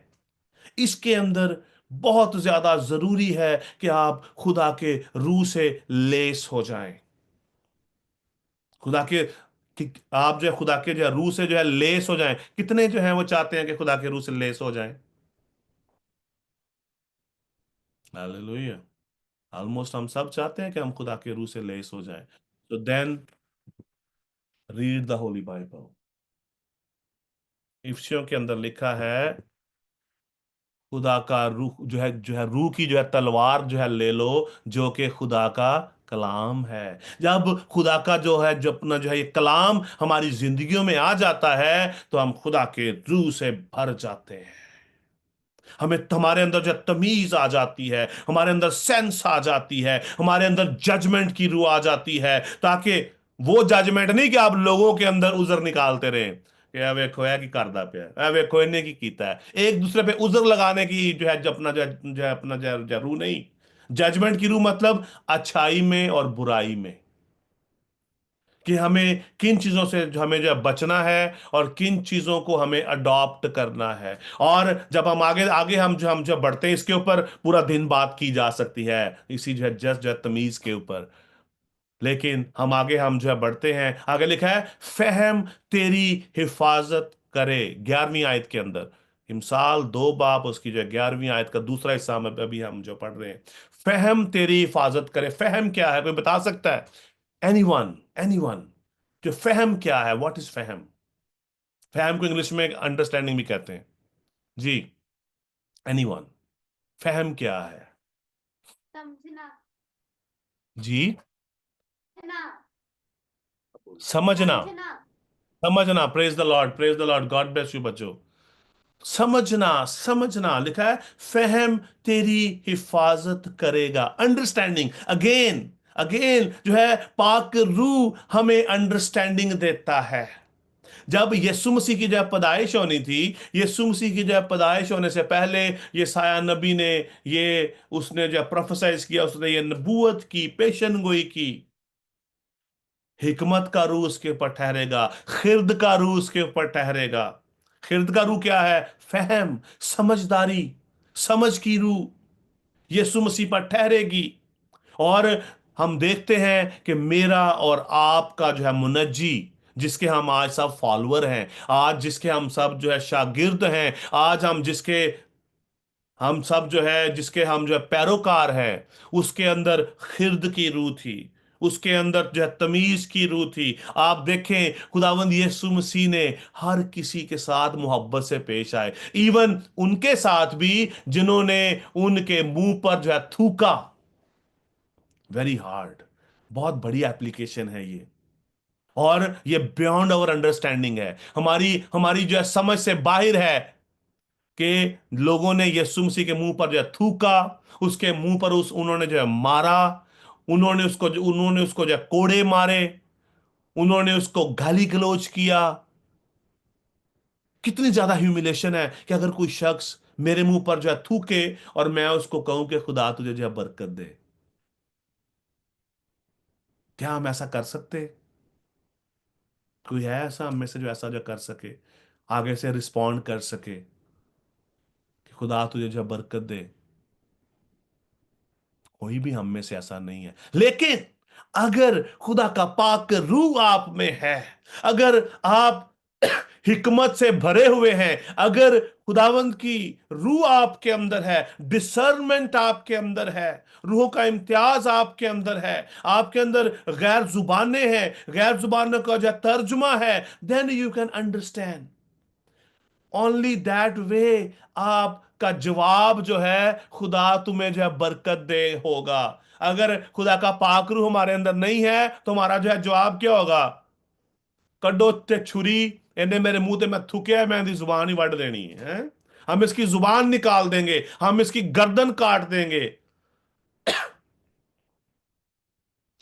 इसके अंदर बहुत ज्यादा जरूरी है कि आप खुदा के रूह से लेस हो जाएं। खुदा के कि आप जो है खुदा के जो है रूह से जो है लेस हो जाएं। कितने जो है वो चाहते हैं कि खुदा के रूह से लेस हो जाएं? हालेलुया। ऑलमोस्ट हम सब चाहते हैं कि हम खुदा के रूह से लेस हो जाएं। तो then read the holy Bible. इफिसियों के अंदर लिखा है, खुदा का रूह जो है रूह की जो है तलवार जो है ले लो, जो कि खुदा का कलाम है। जब खुदा का जो है जो अपना जो है ये कलाम हमारी जिंदगियों में आ जाता है तो हम खुदा के रूह से भर जाते हैं। हमें हमारे अंदर जो तमीज आ जाती है, हमारे अंदर सेंस आ जाती है, हमारे अंदर जजमेंट की रूह आ जाती है, ताकि वो जजमेंट नहीं कि आप लोगों के अंदर उजर निकालते रहें कि "आ वेखो है कि करदा पिया, आ वेखो इन्हें की कीता है", एक दूसरे पे उजर लगाने की जो है जो अपना जो है अपना जो रूह नहीं। जजमेंट की रूह मतलब अच्छाई में और बुराई में, कि हमें किन चीजों से जो हमें जो है बचना है और किन चीजों को हमें अडॉप्ट करना है। और जब हम आगे आगे हम जो बढ़ते हैं, इसके ऊपर पूरा दिन बात की जा सकती है, इसी जो है जस्ट जो है तमीज के ऊपर। लेकिन हम जो है बढ़ते हैं, आगे लिखा है फहम तेरी हिफाजत करे, 11वीं आयत के अंदर। इमसाल 2 बाब उसकी जो है 11वीं आयत का दूसरा हिस्सा में अभी हम जो पढ़ रहे हैं। फहम तेरी हिफाजत करे। फहम क्या है? कोई बता सकता है? एनीवन? एनीवन? जो फहम क्या है? What is फहम? फहम को इंग्लिश में अंडरस्टैंडिंग भी कहते हैं। जी, एनीवन, फहम क्या है? समझना। जी, है ना? समझना। समझना। समझना, praise the Lord, praise the Lord, God bless you बच्चों। समझना, समझना लिखा है, फहम तेरी हिफाजत करेगा। अंडरस्टैंडिंग, अगेन अगेन जो है, पाक रूह हमें अंडरस्टैंडिंग देता है। जब यीशु मसीह की जब पैदाइश होनी थी, यीशु मसीह की जब पैदाइश होने से पहले ये साया नबी ने, ये उसने जब प्रोफेसाइज किया, उसने ये नबूवत की, पेशन गोई की, हिकमत का रूह उसके ऊपर ठहरेगा, खिर्द का रूह उसके ऊपर ठहरेगा। खिर्द का रूह क्या है? फहम, समझदारी, समझ की रूह यीशु मसीह पर ठहरेगी। और हम देखते हैं कि मेरा और आपका जो है मुनज्जी, जिसके हम आज सब फॉलोअर हैं, आज जिसके हम सब जो है शागिर्द हैं, आज हम जिसके हम सब जो है जिसके हम जो है पैरोकार हैं, उसके अंदर खिर्द की रूह थी, उसके अंदर जो है तमीज की रूह थी। आप देखें, खुदावंद यीशु मसीह ने हर किसी के साथ मोहब्बत से पेश आए, इवन उनके साथ भी जिन्होंने उनके मुंह पर जो है थूका। वेरी हार्ड, बहुत बड़ी एप्लीकेशन है ये, और ये बियॉन्ड आवर अंडरस्टैंडिंग है, हमारी हमारी जो है समझ से बाहर है कि लोगों ने यीशु मसीह के मुंह पर जो है थूका, उसके मुंह पर उन्होंने जो है मारा, उन्होंने उसको जो है कोड़े मारे, उन्होंने उसको गाली गलौज किया। कितनी ज्यादा ह्यूमिलेशन है कि अगर कोई शख्स मेरे मुंह पर जो है थूके और मैं उसको कहूं कि खुदा तुझे जो है बरकत दे। क्या हम ऐसा कर सकते? कोई है ऐसा हम में से जो ऐसा जो कर सके, आगे से रिस्पॉन्ड कर सके कि खुदा तुझे जो बरकत दे? कोई भी हम में से ऐसा नहीं है। लेकिन अगर खुदा का पाक रूह आप में है, अगर आप हिकमत से भरे हुए हैं, अगर खुदावंद की रूह आपके अंदर है, डिसर्नमेंट आपके अंदर है, रूह का इम्तियाज आपके अंदर है, आपके अंदर गैर जुबानें हैं, गैर जुबानों का जो तर्जुमा है, then you can understand. Only that way आपका जवाब जो है, खुदा तुम्हें जो है बरकत दे, होगा। अगर खुदा का पाक रूह हमारे अंदर नहीं है तो हमारा जो है जवाब क्या होगा? कड्डो ते छुरी, इन्हें मेरे मुंह ते मैं थुकिया, मैं इसकी जुबान ही वड़ देनी है, हम इसकी जुबान निकाल देंगे, हम इसकी गर्दन काट देंगे,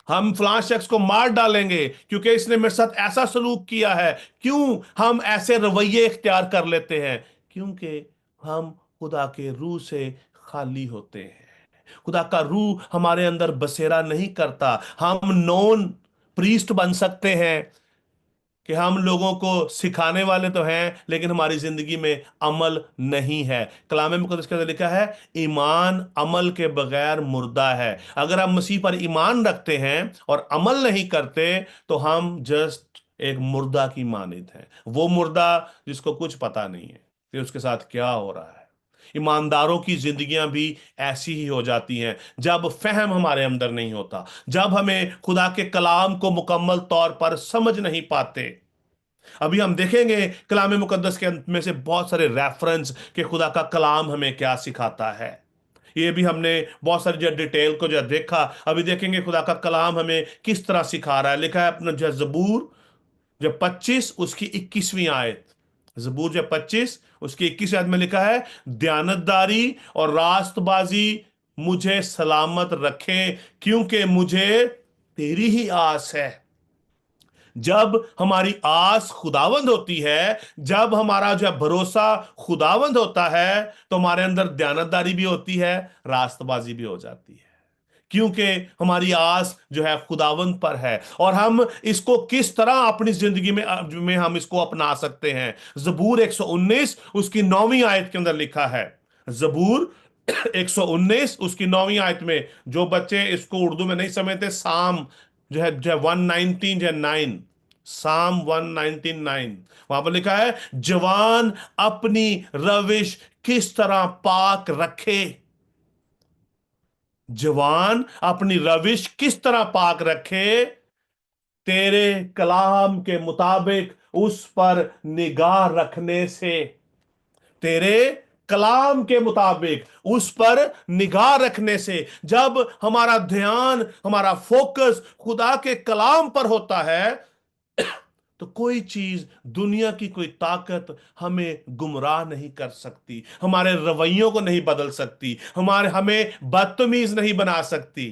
हम फलां शख्स को मार डालेंगे क्योंकि इसने मेरे साथ ऐसा सलूक किया है। क्यों हम ऐसे रवैये इख्तियार कर लेते हैं? क्योंकि हम खुदा के रूह से खाली होते हैं, खुदा का रूह हमारे अंदर बसेरा नहीं करता। हम नॉन प्रीस्ट बन सकते हैं कि हम लोगों को सिखाने वाले तो हैं, लेकिन हमारी जिंदगी में अमल नहीं है। कलाम मुकद्दस के अंदर लिखा है, ईमान अमल के बगैर मुर्दा है। अगर हम मसीह पर ईमान रखते हैं और अमल नहीं करते तो हम जस्ट एक मुर्दा की मानित हैं, वो मुर्दा जिसको कुछ पता नहीं है कि उसके साथ क्या हो रहा है। ईमानदारों की जिंदगियां भी ऐसी ही हो जाती हैं जब फहम हमारे अंदर नहीं होता, जब हमें खुदा के कलाम को मुकम्मल तौर पर समझ नहीं पाते। अभी हम देखेंगे कलाम मुकद्दस के अंत में से बहुत सारे रेफरेंस कि खुदा का कलाम हमें क्या सिखाता है। ये भी हमने बहुत सारी जो डिटेल को जो देखा, अभी देखेंगे खुदा का कलाम हमें किस तरह सिखा रहा है। लिखा है अपना जो जबूर जो 25 उसकी 21वीं आयत, जबूर जो 25 उसकी 21 आयत में लिखा है, दयानतदारी और रास्तबाजी मुझे सलामत रखे, क्योंकि मुझे तेरी ही आस है। जब हमारी आस खुदावंद होती है, जब हमारा जो है भरोसा खुदावंद होता है, तो हमारे अंदर दयानतदारी भी होती है, रास्तबाजी भी हो जाती है, क्योंकि हमारी आस जो है खुदावंद पर है। और हम इसको किस तरह अपनी जिंदगी में हम इसको अपना सकते हैं? जबूर 119 उसकी 9वीं आयत के अंदर लिखा है, जबूर 119 उसकी 9वीं आयत में, जो बच्चे इसको उर्दू में नहीं समझते, साम जो है 119 जो है 9, साम 119 वहां पर लिखा है, जवान अपनी रविश किस तरह पाक रखे, जवान अपनी रविश किस तरह पाक रखे, तेरे कलाम के मुताबिक उस पर निगाह रखने से, तेरे कलाम के मुताबिक उस पर निगाह रखने से, जब हमारा ध्यान, हमारा फोकस खुदा के कलाम पर होता है, तो कोई चीज, दुनिया की कोई ताकत हमें गुमराह नहीं कर सकती, हमारे रवैयों को नहीं बदल सकती, हमें बदतमीज नहीं बना सकती।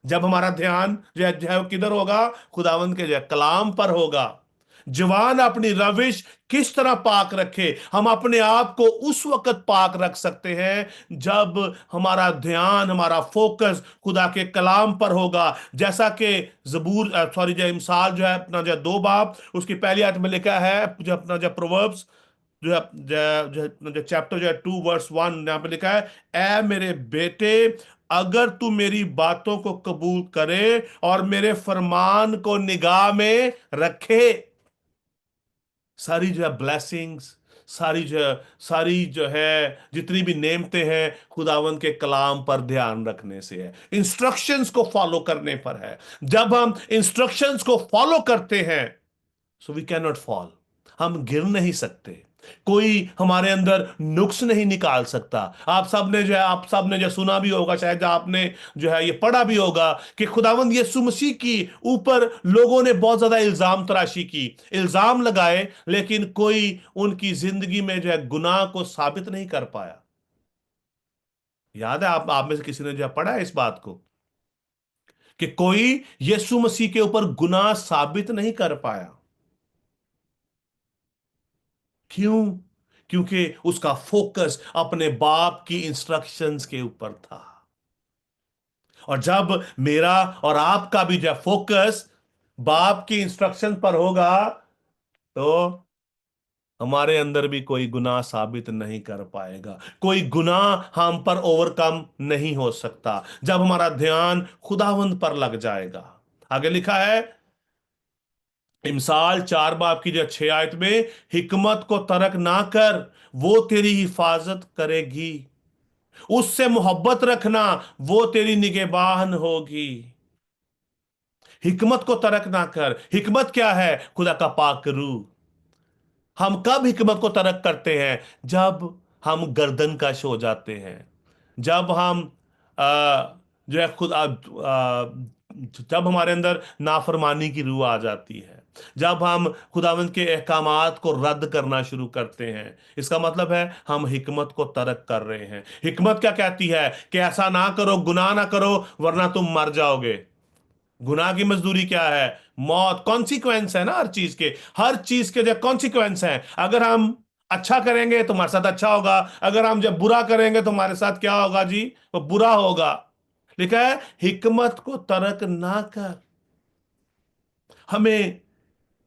जब हमारा ध्यान जो है वो किधर होगा? खुदावंद के जो है कलाम पर होगा। जवान अपनी रविश किस तरह पाक रखे? हम अपने आप को उस वक्त पाक रख सकते हैं जब हमारा ध्यान, हमारा फोकस खुदा के कलाम पर होगा। जैसा कि जबूर सॉरी जो मिसाल जो है अपना जो 2 बाब उसकी पहली आयत में लिखा है, जो अपना जो प्रोवर्ब्स जो है जो चैप्टर जो है 2 वर्स 1 यहाँ पे लिखा है, ए मेरे बेटे, अगर तू मेरी बातों को कबूल करे और मेरे फरमान को निगाह में रखे। सारी जो है ब्लेसिंग्स, सारी जो है जितनी भी नेमतें हैं खुदावंद के कलाम पर ध्यान रखने से है, इंस्ट्रक्शंस को फॉलो करने पर है। जब हम इंस्ट्रक्शंस को फॉलो करते हैं, so we can not fall, हम गिर नहीं सकते, कोई हमारे अंदर नुक्स नहीं निकाल सकता। आप सब ने जो सुना भी होगा, शायद आपने जो है ये पढ़ा भी होगा कि खुदावंद यीशु मसीह की ऊपर लोगों ने बहुत ज्यादा इल्जाम तराशी की, इल्जाम लगाए, लेकिन कोई उनकी जिंदगी में जो है गुनाह को साबित नहीं कर पाया। याद है आप में से किसी ने जो है पढ़ा है इस बात को कि कोई यीशु मसीह के ऊपर गुनाह साबित नहीं कर पाया। क्यों? क्योंकि उसका फोकस अपने बाप की इंस्ट्रक्शंस के ऊपर था। और जब मेरा और आपका भी जब फोकस बाप की इंस्ट्रक्शन पर होगा, तो हमारे अंदर भी कोई गुनाह साबित नहीं कर पाएगा, कोई गुनाह हम पर ओवरकम नहीं हो सकता जब हमारा ध्यान खुदावंद पर लग जाएगा। आगे लिखा है मिसाल 4 बाब की जो 6 आयत में, हिकमत को तर्क ना कर, वो तेरी हिफाजत करेगी, उससे मोहब्बत रखना, वो तेरी निगहबान होगी। हिकमत को तर्क ना कर। हिकमत क्या है? खुदा का पाक रूह। हम कब हिकमत को तर्क करते हैं? जब हम गर्दन कश हो जाते हैं, जब हम जो है जब हमारे अंदर नाफरमानी की रूह आ जाती है, जब हम खुदावंद के अहकामात को रद्द करना शुरू करते हैं, इसका मतलब है हम हिकमत को तर्क कर रहे हैं। हिकमत क्या कहती है कि ऐसा ना करो, गुनाह ना करो, वरना तुम मर जाओगे। गुनाह की मजदूरी क्या है? मौत। कॉन्सिक्वेंस है ना हर चीज के जो कॉन्सिक्वेंस है। अगर हम अच्छा करेंगे तो हमारे साथ अच्छा होगा, अगर हम जब बुरा करेंगे तो हमारे साथ क्या होगा जी? वो बुरा होगा। लिखा है हिकमत को तर्क ना कर। हमें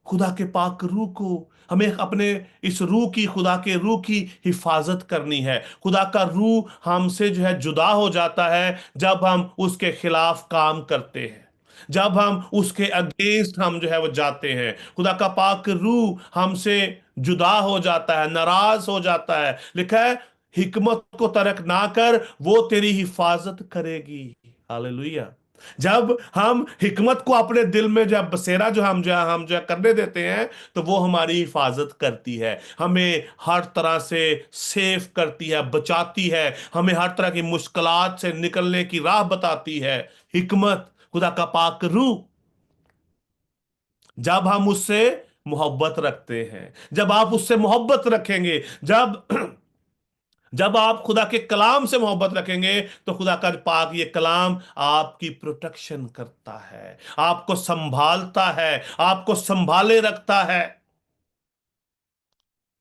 खुदा के पाक रूह को, हमें अपने इस रूह की, खुदा के रूह की हिफाजत करनी है। खुदा का रूह हमसे जो है जुदा हो जाता है जब हम उसके खिलाफ काम करते हैं, जब हम उसके अगेंस्ट हम जो है वो जाते हैं। खुदा का पाक रूह हमसे जुदा हो जाता है, नाराज हो जाता है। लिखा है हिकमत को तर्क ना कर, वो तेरी हिफाजत करेगी। हालेलुया। जब हम हिकमत को अपने दिल में जब बसेरा जो हम करने देते हैं, तो वो हमारी हिफाजत करती है, हमें हर तरह से सेफ करती है, बचाती है, हमें हर तरह की मुश्किलात से निकलने की राह बताती है। हिकमत, खुदा का पाक रूह। जब हम उससे मोहब्बत रखते हैं, जब आप उससे मोहब्बत रखेंगे, जब जब आप खुदा के कलाम से मोहब्बत रखेंगे, तो खुदा का पाक ये कलाम आपकी प्रोटेक्शन करता है, आपको संभालता है, आपको संभाले रखता है।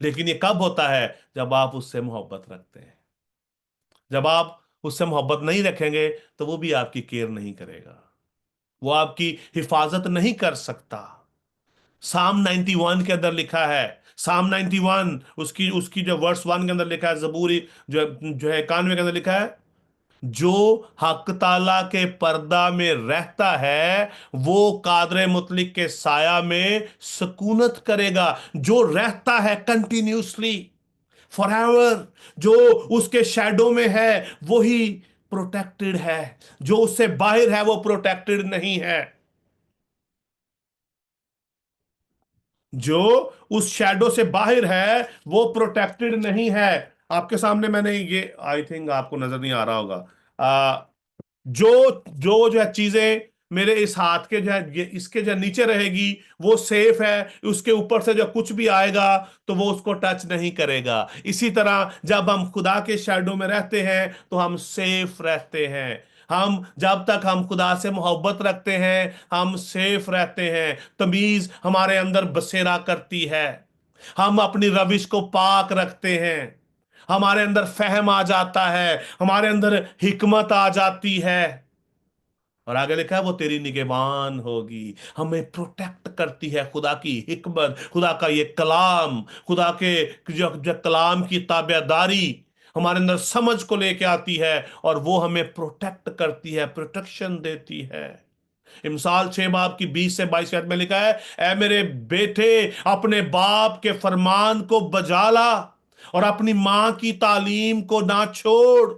लेकिन ये कब होता है? जब आप उससे मोहब्बत रखते हैं। जब आप उससे मोहब्बत नहीं रखेंगे, तो वो भी आपकी केयर नहीं करेगा, वो आपकी हिफाजत नहीं कर सकता। साम 91 के अंदर लिखा है, साम 91 उसकी उसकी जो वर्स 1 के अंदर लिखा है, जबूरी जो है 91 के अंदर लिखा है, जो हक ताला के पर्दा में रहता है, वो कादरे मुतलिक के साया में सुकूनत करेगा। जो रहता है कंटिन्यूसली, फॉरएवर, जो उसके शैडो में है, वही प्रोटेक्टेड है। जो उससे बाहर है वो प्रोटेक्टेड नहीं है। जो उस शैडो से बाहर है वो प्रोटेक्टेड नहीं है। आपके सामने मैंने ये, आई थिंक आपको नजर नहीं आ रहा होगा, जो है चीजें मेरे इस हाथ के जो है, ये इसके जो नीचे रहेगी वो सेफ है। उसके ऊपर से जो कुछ भी आएगा तो वो उसको टच नहीं करेगा। इसी तरह जब हम खुदा के शैडो में रहते हैं तो हम सेफ रहते हैं। हम जब तक हम खुदा से मोहब्बत रखते हैं हम सेफ रहते हैं। तमीज हमारे अंदर बसेरा करती है। हम अपनी रविश को पाक रखते हैं। हमारे अंदर फहम आ जाता है, हमारे अंदर हिकमत आ जाती है। और आगे लिखा है वो तेरी निगहबान होगी। हमें प्रोटेक्ट करती है खुदा की हिकमत, खुदा का ये कलाम, खुदा के जो कलाम की ताबेदारी हमारे अंदर समझ को लेके आती है और वो हमें प्रोटेक्ट करती है, प्रोटेक्शन देती है। मिसाल 6 बाब की 20 से 22 आयत में लिखा है, ऐ मेरे बेटे अपने बाप के फरमान को बजा ला और अपनी मां की तालीम को ना छोड़।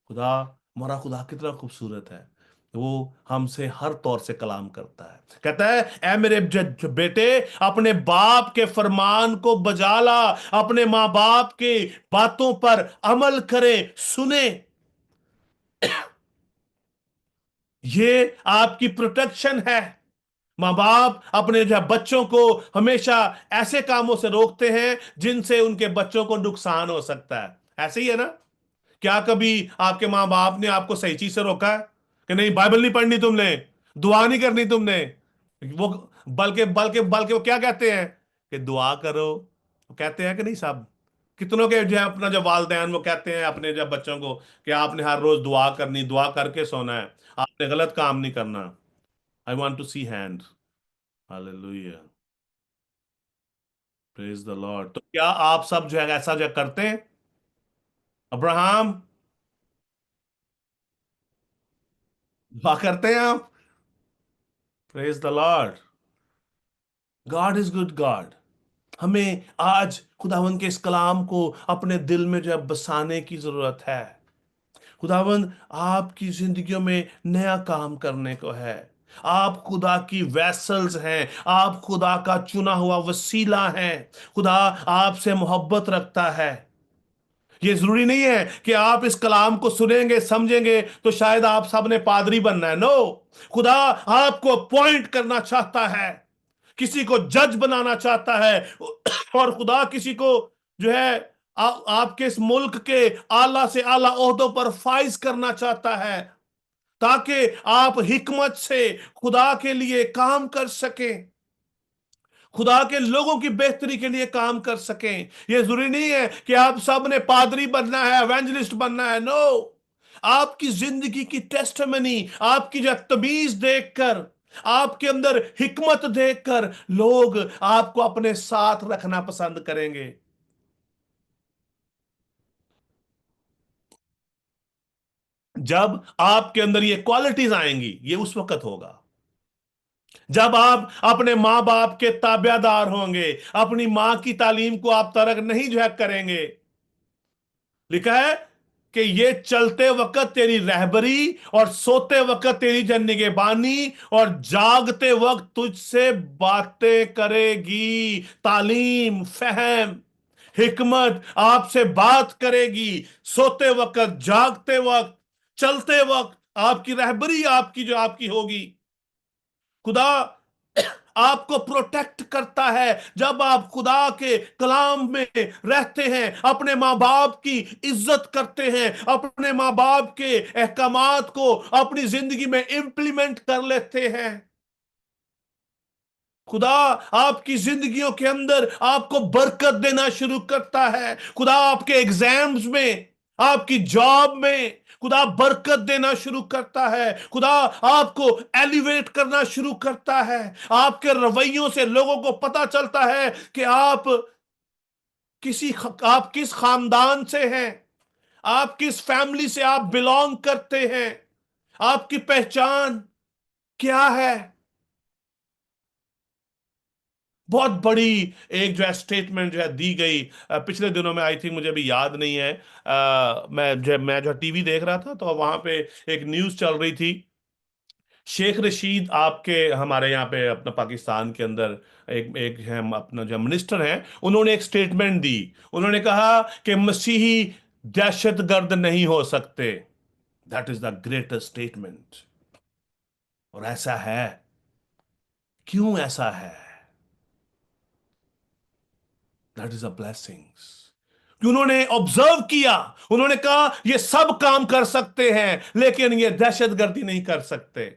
खुदा, हमारा खुदा कितना खूबसूरत है। वो हमसे हर तौर से कलाम करता है। कहता है ऐ मेरे बेटे अपने बाप के फरमान को बजा ला, अपने माँ बाप के बातों पर अमल करे, सुने। ये आपकी प्रोटेक्शन है। माँ बाप अपने जो बच्चों को हमेशा ऐसे कामों से रोकते हैं जिनसे उनके बच्चों को नुकसान हो सकता है। ऐसे ही है ना? क्या कभी आपके माँ बाप ने आपको सही चीज से रोका है कि नहीं बाइबल नहीं पढ़नी तुमने, दुआ नहीं करनी तुमने? वो बल्कि बल्कि बल्कि वो क्या कहते हैं कि दुआ करो। वो कहते हैं कि नहीं साहब? कितनों के जो है अपना जो वालदैन वो कहते हैं अपने जब बच्चों को कि आपने हर रोज दुआ करनी, दुआ करके सोना है, आपने गलत काम नहीं करना। I want to see hand. Hallelujah, praise the lord. तो क्या आप सब जो है ऐसा जो करते हैं? अब्राहम, दुआ करते हैं आप? Praise the Lord. God is good God. हमें आज खुदावन के इस कलाम को अपने दिल में जो है बसाने की जरूरत है। खुदावन आपकी जिंदगियों में नया काम करने को है। आप खुदा की वैसल्स हैं, आप खुदा का चुना हुआ वसीला हैं। खुदा आपसे मोहब्बत रखता है। ये जरूरी नहीं है कि आप इस कलाम को सुनेंगे समझेंगे तो शायद आप सबने पादरी बनना है। नो, खुदा आपको अपॉइंट करना चाहता है, किसी को जज बनाना चाहता है। और खुदा किसी को जो है आपके इस मुल्क के आला से आला ओहदों पर फाइज करना चाहता है ताकि आप हिकमत से खुदा के लिए काम कर सकें, खुदा के लोगों की बेहतरी के लिए काम कर सकें। यह जरूरी नहीं है कि आप सब ने पादरी बनना है, एवेंजलिस्ट बनना है। नो, आपकी जिंदगी की टेस्टमनी, आपकी जो तमीज देखकर, आपके अंदर हिकमत देखकर लोग आपको अपने साथ रखना पसंद करेंगे। जब आपके अंदर ये क्वालिटीज आएंगी ये उस वक्त होगा जब आप अपने मां बाप के ताबेदार होंगे, अपनी मां की तालीम को आप तरक नहीं जो है करेंगे। लिखा है कि ये चलते वक्त तेरी रहबरी और सोते वक्त तेरी निगहबानी और जागते वक्त तुझसे बातें करेगी। तालीम, फहम, हिकमत आपसे बात करेगी। सोते वक्त, जागते वक्त, चलते वक्त आपकी रहबरी आपकी जो आपकी होगी। खुदा आपको प्रोटेक्ट करता है जब आप खुदा के कलाम में रहते हैं, अपने माँ बाप की इज्जत करते हैं, अपने माँ बाप के अहकामात को अपनी जिंदगी में इंप्लीमेंट कर लेते हैं। खुदा आपकी जिंदगियों के अंदर आपको बरकत देना शुरू करता है। खुदा आपके एग्जाम्स में, आपकी जॉब में खुदा बरकत देना शुरू करता है। खुदा आपको एलिवेट करना शुरू करता है। आपके रवैयों से लोगों को पता चलता है कि आप किस खानदान से हैं, आप किस फैमिली से आप बिलोंग करते हैं, आपकी पहचान क्या है। बहुत बड़ी एक जो है स्टेटमेंट जो है दी गई पिछले दिनों में, आई थिंक मुझे अभी याद नहीं है। मैं जो टीवी देख रहा था तो वहां पे एक न्यूज चल रही थी शेख रशीद आपके हमारे यहाँ पे अपना पाकिस्तान के अंदर एक एक है अपना जो मिनिस्टर हैं, उन्होंने एक स्टेटमेंट दी। उन्होंने कहा कि मसीही दहशतगर्द नहीं हो सकते। That is the greatest statement. और ऐसा है। क्यों ऐसा है? That is a blessings. कि उन्होंने ऑब्जर्व किया, उन्होंने कहा ये सब काम कर सकते हैं लेकिन ये दहशतगर्दी नहीं कर सकते।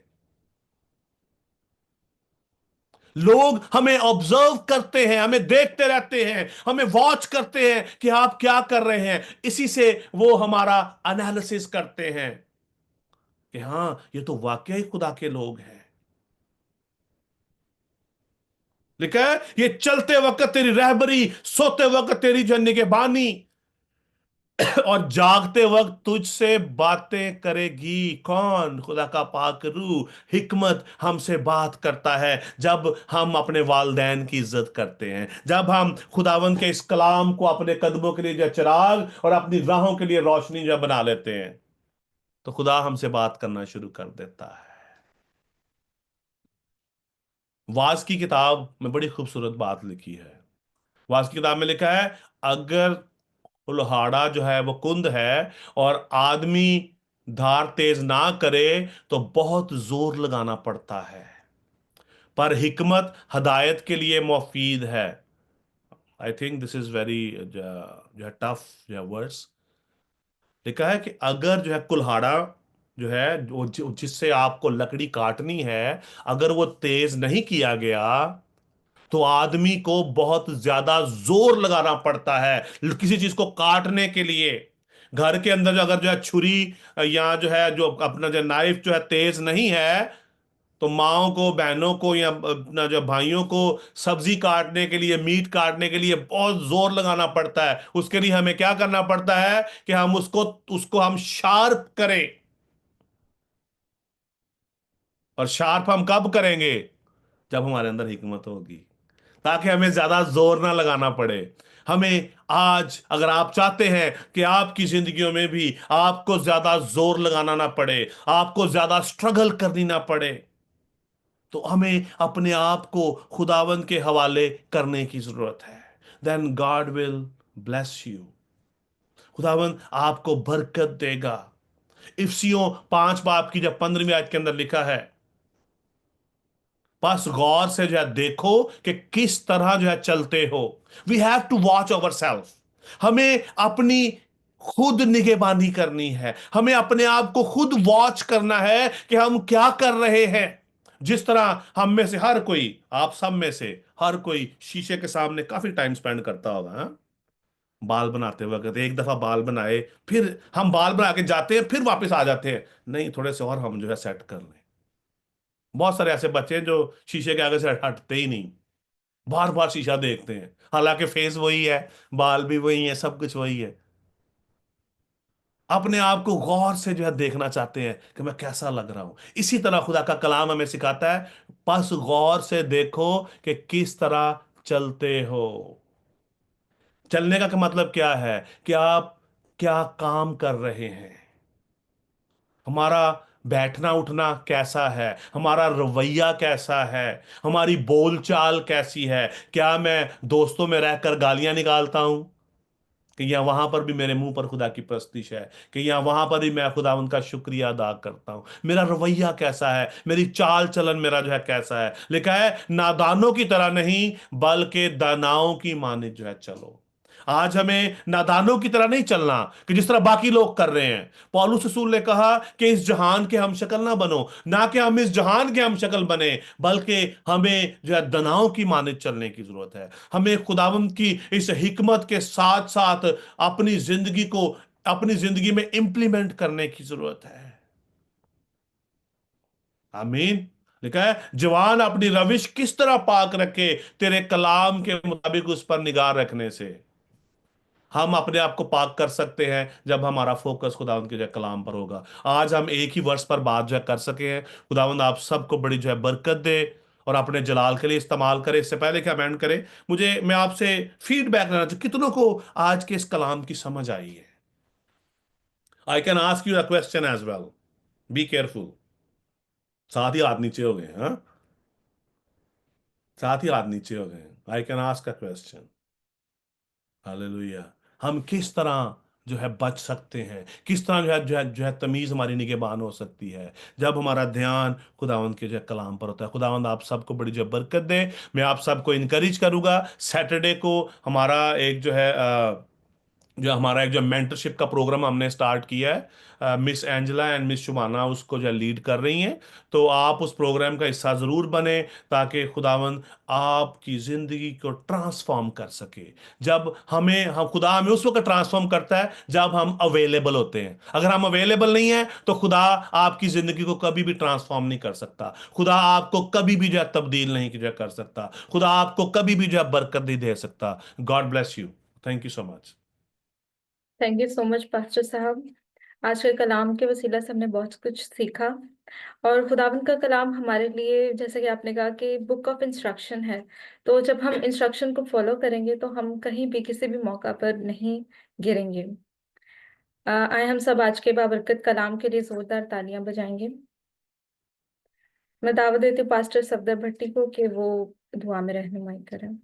लोग हमें ऑब्जर्व करते हैं, हमें देखते रहते हैं, हमें वॉच करते हैं कि आप क्या कर रहे हैं। इसी से वो हमारा एनालिसिस करते हैं कि हां, ये तो वाकई खुदा के लोग हैं। लिखा है, ये चलते वक्त तेरी रहबरी, सोते वक्त तेरी जो निगहबानी, और जागते वक्त तुझसे बातें करेगी। कौन? खुदा का पाक रूह, हिकमत हमसे बात करता है जब हम अपने वालदैन की इज्जत करते हैं, जब हम खुदावन के इस कलाम को अपने कदमों के लिए जो चिराग और अपनी राहों के लिए रोशनी जब बना लेते हैं, तो खुदा हमसे बात करना शुरू कर देता है। वाज की किताब में बड़ी खूबसूरत बात लिखी है। वाज की किताब में लिखा है, अगर कुल्हाड़ा जो है वो कुंद है और आदमी धार तेज ना करे तो बहुत जोर लगाना पड़ता है, पर हिकमत हदायत के लिए मुफीद है। I think this is very जो है टफ जो है वर्ड्स। लिखा है कि अगर जो है कुल्हाड़ा जो है जिससे आपको लकड़ी काटनी है, अगर वो तेज नहीं किया गया तो आदमी को बहुत ज्यादा जोर लगाना पड़ता है किसी चीज को काटने के लिए। घर के अंदर जो अगर जो है छुरी या जो है जो अपना जो नाइफ जो है तेज नहीं है, तो माओ को, बहनों को या अपना जो भाइयों को सब्जी काटने के लिए, मीट काटने के लिए बहुत जोर लगाना पड़ता है। उसके लिए हमें क्या करना पड़ता है कि हम उसको उसको हम शार्प करें। और शार्प हम कब करेंगे? जब हमारे अंदर हिकमत होगी, ताकि हमें ज्यादा जोर ना लगाना पड़े। हमें आज, अगर आप चाहते हैं कि आपकी जिंदगियों में भी आपको ज्यादा जोर लगाना ना पड़े, आपको ज्यादा स्ट्रगल करनी ना पड़े, तो हमें अपने आप को खुदावंद के हवाले करने की जरूरत है। Then God will bless you. खुदावंद आपको बरकत देगा। इफ्सियों 5 बाब की जब 15वीं आयत के अंदर लिखा है, बस गौर से जो है देखो कि किस तरह जो है चलते हो। We have to watch our self. हमें अपनी खुद निगहबानी करनी है। हमें अपने आप को खुद वॉच करना है कि हम क्या कर रहे हैं। जिस तरह हम में से हर कोई, आप सब में से हर कोई शीशे के सामने काफी टाइम स्पेंड करता होगा, हाँ? बाल बनाते वक्त एक दफा बाल बनाए, फिर हम बाल बना के जाते हैं, फिर वापस आ जाते हैं, नहीं थोड़े से और हम जो है सेट कर लें। बहुत सारे ऐसे बच्चे हैं जो शीशे के आगे से हटते ही नहीं, बार बार शीशा देखते हैं, हालांकि फेस वही है, बाल भी वही है, सब कुछ वही है। अपने आप को गौर से जो है देखना चाहते हैं कि मैं कैसा लग रहा हूं। इसी तरह खुदा का कलाम हमें सिखाता है, बस गौर से देखो कि किस तरह चलते हो। चलने का मतलब क्या है? कि आप क्या काम कर रहे हैं, हमारा बैठना उठना कैसा है, हमारा रवैया कैसा है, हमारी बोलचाल कैसी है। क्या मैं दोस्तों में रहकर गालियां निकालता हूं, कि या वहां पर भी मेरे मुंह पर खुदा की प्रस्तिश है, कि या वहां पर भी मैं खुदा उनका शुक्रिया अदा करता हूं। मेरा रवैया कैसा है, मेरी चाल चलन मेरा जो है कैसा है। लिखा है, नादानों की तरह नहीं बल्कि दानाओं की मानित जो है चलो। आज हमें नादानों की तरह नहीं चलना कि जिस तरह बाकी लोग कर रहे हैं। पौलुस रसूल ने कहा कि इस जहान के हम शक्ल ना बनो, ना कि हम इस जहान के हम शक्ल बने, बल्कि हमें जो है दनाओं की मानित चलने की जरूरत है। हमें खुदावंद की इस हिकमत के साथ साथ अपनी जिंदगी को अपनी जिंदगी में इंप्लीमेंट करने की जरूरत है। आमीन। लिखा है, जवान अपनी रविश किस तरह पाक रखे, तेरे कलाम के मुताबिक उस पर निगाह रखने से। हम अपने आप को पाक कर सकते हैं जब हमारा फोकस खुदावंद के जो है कलाम पर होगा। आज हम एक ही वर्ष पर बात जो है कर सके हैं। खुदावंद आप सबको बड़ी जो है बरकत दे और अपने जलाल के लिए इस्तेमाल करे। इससे पहले कि हम एंड करें, मैं आपसे फीडबैक लेना चाहूँ, कितनों को आज के इस कलाम की समझ आई है? I can ask you a question as well, be careful. साथ ही हाथ नीचे हो गए, हाँ, साथ ही हाथ नीचे हो गए। आई can ask a question. Hallelujah. हम किस तरह जो है बच सकते हैं, किस तरह जो है तमीज हमारी निगहबान हो सकती है, जब हमारा ध्यान खुदावंद के जो है कलाम पर होता है। खुदावंद आप सबको बड़ी जो बरकत दे। मैं आप सबको इनकरेज करूंगा, सैटरडे को हमारा एक जो हमारा एक जो मेंटरशिप का प्रोग्राम हमने स्टार्ट किया है, मिस एंजेला एंड मिस शुमाना उसको जो लीड कर रही हैं। तो आप उस प्रोग्राम का हिस्सा ज़रूर बने, ताकि खुदावंद आपकी ज़िंदगी को ट्रांसफॉर्म कर सके। जब हम खुदा हमें उस वक्त ट्रांसफॉर्म करता है जब हम अवेलेबल होते हैं। अगर हम अवेलेबल नहीं हैं तो खुदा आपकी ज़िंदगी को कभी भी ट्रांसफॉर्म नहीं कर सकता। खुदा आपको कभी भी जो है तब्दील नहीं जो है कर सकता। खुदा आपको कभी भी जो है बरकत नहीं दे सकता। God bless you. Thank you so much. Thank you so much pastor साहब। आज के कलाम के वसीला से हमने बहुत कुछ सीखा। और खुदावंद का कलाम हमारे लिए, जैसे कि आपने कहा, कि बुक ऑफ इंस्ट्रक्शन है। तो जब हम इंस्ट्रक्शन को फॉलो करेंगे तो हम कहीं भी किसी भी मौका पर नहीं गिरेंगे। आए हम सब आज के बाबरकत कलाम के लिए जोरदार तालियां बजाएंगे। मैं दावत देती हूँ पास्टर सफदर भट्टी को कि वो दुआ में रहनुमाई करें।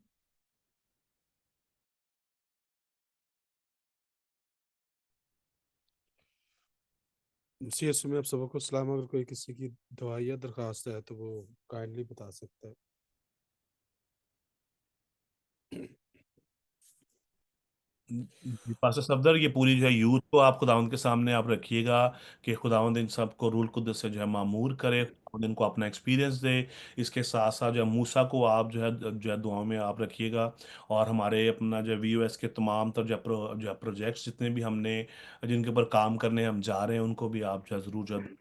मसीह यीशु में आप सबको सलाम। अगर कोई किसी की दुआ या दरखास्त है तो वो काइंडली बता सकता है। जी, पास्टर सफदर, ये पूरी जो है यूथ को आप खुदावंद के सामने आप रखिएगा कि खुदावंद इन सबको रूल कुद्दस से जो है मामूर करे, खुदावंद इनको अपना एक्सपीरियंस दे। इसके साथ साथ जो है मूसा को आप जो है दुआओं में आप रखिएगा। और हमारे अपना जो वीओएस के तमाम तर जो है प्रोजेक्ट्स जितने भी हमने जिनके ऊपर काम करने हम जा रहे हैं, उनको भी आप जो है ज़रूर जो है।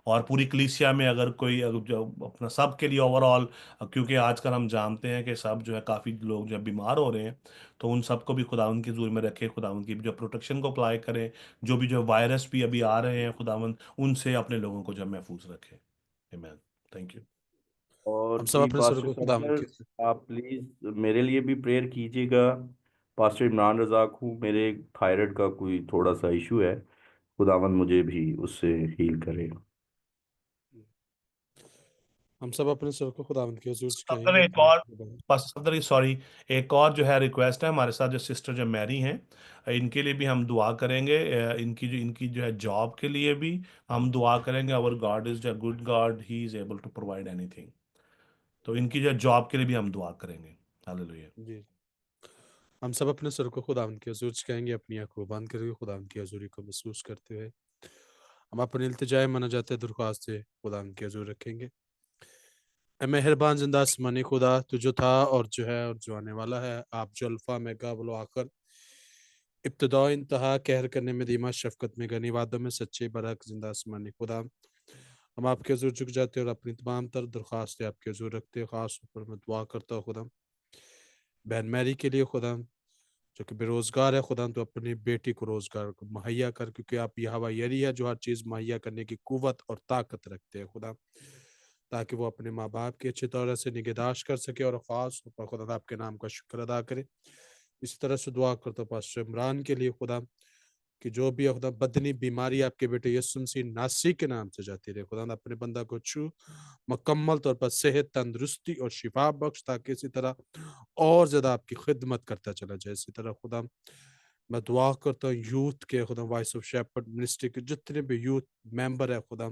और पूरी कलीसिया में अगर कोई जो अपना सब के लिए ओवरऑल, क्योंकि आजकल हम जानते हैं कि सब जो है काफ़ी लोग जो है बीमार हो रहे हैं, तो उन सबको भी खुदावंद की हजूर में रखें, खुदावंद की जो प्रोटेक्शन को अप्लाई करें। जो भी जो वायरस भी अभी आ रहे हैं, खुदावंद उनसे अपने लोगों को जो है महफूज रखें। आमीन। Thank you. हम और सब जी अपने सर पास्टर को खुदावंद के सफदर, आप प्लीज़ मेरे लिए भी प्रेयर कीजिएगा। पास्टर इमरान रजाक हूँ, मेरे थायराइड का कोई थोड़ा सा इशू है। खुदावंद मुझे भी उससे हील करे। हम सब अपने सर को खुदावंद के हुजूर सफदर झुकाएंगे एक अपनी और आंखों बंद। पास्टर सफदर, सॉरी, एक और जो है रिक्वेस्ट है हमारे साथ जो सिस्टर जो मैरी हैं, इनके लिए भी हम दुआ करेंगे। इनकी जो है जॉब के लिए भी हम दुआ करेंगे। Our God is a good God, he is able to provide anything. तो इनकी जो जॉब के लिए भी हम दुआ करेंगे। हालेलुया। जी, हम सब अपने सर को खुदावंद के हुजूर झुकाएंगे अपनी आंखों बंद करके खुदावंद की हजूरी को महसूस करते हुए हम अपने इल्तिजाए मना जाते दरख्वास्त से खुदावंद के हुजूर रखेंगे। ए मेहरबान जिंदा आसमानी खुदा, तू जो था और जो है और जो आने वाला है, आप जो अल्फा मेगा वलो आखिर, इब्तदा इंतहा, कहर करने में धीमा, शफकत में गनी, वादों में सच्चे, बरहक जिंदा आसमानी खुदा, हम आपके हजूर झुक जाते हैं और अपनी तमाम तर दरख्वास्तें आपके हजूर रखते हैं। खास तौर पर मैं दुआ करता हूँ खुदा बहन मैरी के लिए खुदा, जो कि बेरोजगार है खुदा, तो अपनी बेटी को रोजगार को मुहैया कर, क्योंकि आप यह यरी है जो हर चीज़ मुहैया करने की कुव्वत और ताकत रखते हैं खुदा, ताकि वो अपने माँ बाप की अच्छी तरह से निगहदाश्त कर सके और ख़ास तौर पर खुदा आपके नाम का शुक्र अदा करे। इसी तरह से दुआ करता हूँ पास्टर इमरान के लिए खुदा, कि जो भी है खुदा बदनी बीमारी आपके बेटे यीशु मसीह नासी के नाम से जाती रहे खुदा, अपने बंदा को छू मुकम्मल तौर पर सेहत, तंदुरुस्ती और शिफा बख्श, ताकि इसी तरह और ज्यादा आपकी खिदमत करता चला जाए। इसी तरह खुदा मैं दुआ करता हूँ यूथ के खुदा, वॉइस ऑफ शेपर्ड मिनिस्ट्री के जितने भी यूथ मेंबर है खुदा,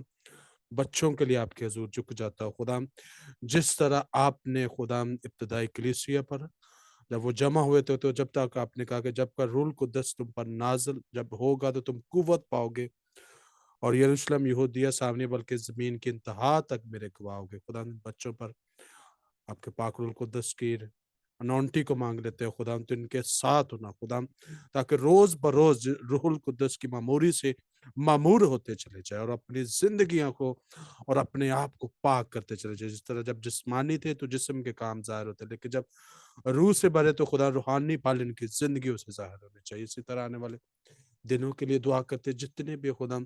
बच्चों के लिए आपके हजूर झुक जाता हूँ खुदा। जिस तरह आपने खुदा इब्तदाई कलीसिया पर जब वो जमा हुए थे, तो जब तक आपने कहा कि जब का रूल कुद्दस तुम पर नाजल जब होगा तो तुम कुव्वत पाओगे, और यरूशलेम यहूदिया सामने बल्कि जमीन की इंतहा तक मेरे गवाह होगे। खुदा बच्चों पर आपके पाक रूल कुद्दस की अनॉन्टी को मांग लेते हो खुदा, तो इनके साथ होना खुदा, ताकि रोज बरोज रूहुल कुद्दस की मामूरी से मामूर होते चले जाए और अपनी जिंदगियों को और अपने आप को पाक करते चले जाए। जिस तरह जब जिस्मानी थे तो जिस्म के काम जाहिर होते, लेकिन जब रूह से भरे तो खुदा रूहानी पाल इनकी जिंदगी से जाहिर होने चाहिए। इसी तरह आने वाले दिनों के लिए दुआ करते, जितने भी खुदा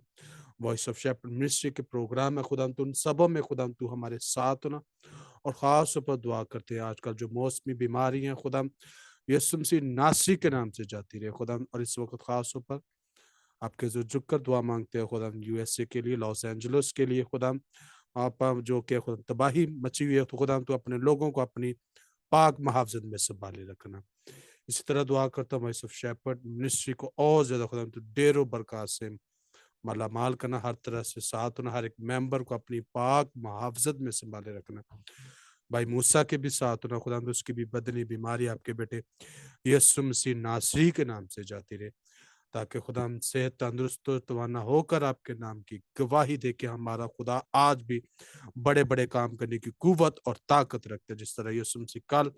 वॉइस ऑफ शेपर्ड मिनिस्ट्री के प्रोग्राम है खुदा, तो उन सबों में खुदा तू हमारे साथ होना। और ख़ास तौर पर दुआ करते हैं आजकल जो मौसमी बीमारी हैं खुदा, यीशु मसीह नासी के नाम से जाती रहे खुदा। और इस वक्त ख़ास तौर पर आपके जो झुक कर दुआ मांगते हैं खुदा यूएसए के लिए, लॉस एंजलिस के लिए खुदा, आप जो कि खुदा तबाही मची हुई है, तो खुदा तो अपने लोगों को अपनी पाक मुहाफ़ज़त में संभाले रखना। इसी तरह दुआ करता हूँ यूसुफ शेपर्ड मिनिस्ट्री को और ज़्यादा खुदा तो ढेरों बरकत से मालामाल करना, हर तरह से साथ होना, हर एक मेंबर को अपनी पाक मुहाफ़ज़त में संभाले रखना। भाई मूसा के भी साथ होना खुदा, उसकी भी बदनी बीमारी आपके बेटे यीशु मसीह नासरी के नाम से जाती रहे, ताकि खुदा हम सेहत तंदुरुस्त और तवाना होकर आपके नाम की गवाही दे के हमारा खुदा आज भी बड़े बड़े काम करने की कुव्वत और ताकत रखते हैं, जिस तरह यीशु मसीह कल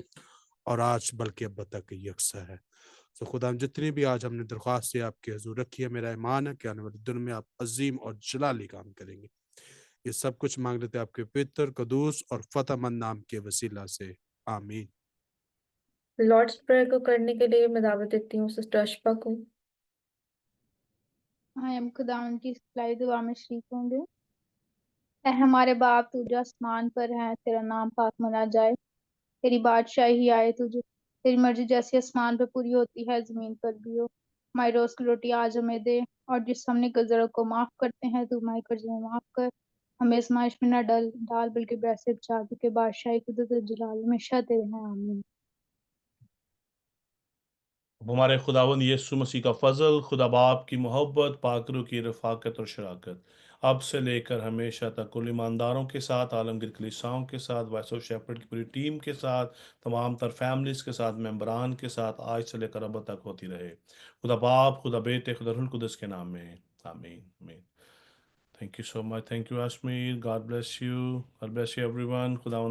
और आज बल्कि अब तक यकसा है। तो खुदा हम जितनी भी आज हमने दरख्वास्त आपके हजूर रखी है, मेरा ईमान है कि आने वाले दिन में आप अजीम और जलाली काम करेंगे। ये सब कुछ मांग लेते हैं आपके पवित्र कदूस और फतेहमंद नाम के वसीला से, आमीन। लॉर्ड्स प्रेयर को करने के लिए मैं दावत देती हूँ सिस्टर अशफा को। हम खुदावन की सिखलाई दुआ में शरीक होंगे। ऐ हमारे बाप, तू जो आसमान पर है, तेरा नाम पाक मना जाए, तेरी बादशाही आए, तुझे तेरी मर्जी जैसी आसमान पर पूरी होती है जमीन पर भी हो। हमारी रोज की रोटी आज हमें दे, और जिस हमने गजरों को माफ करते हैं तू हमारे कर्जों में माफ कर। हमें आजमाइश में न डाल बल्कि बुराई से बचा, क्योंकि बादशाही कुदरत और जलाल हमेशा तेरे हैं, आमीन। हमारे खुदावंद यीशु मसीह का फजल, खुदा बाप की मोहब्बत, पाकरू की रफ़ाकत और शराकत अब से लेकर हमेशा तक कुल ईमानदारों के साथ, आलमगीर कलीसियाओं के साथ, वॉइस ऑफ शेपर्ड की पूरी टीम के साथ, तमाम तर फैमिलीज़ के साथ, मेंबरान के साथ आज से लेकर अब तक होती रहे। खुदा बाप, खुदा बेटे, खुदा रूहुल कुद्दुस के नाम में, आमीन आमीन। Thank you so much. Thank you Ashmir. God bless you. God bless you everyone. खुदा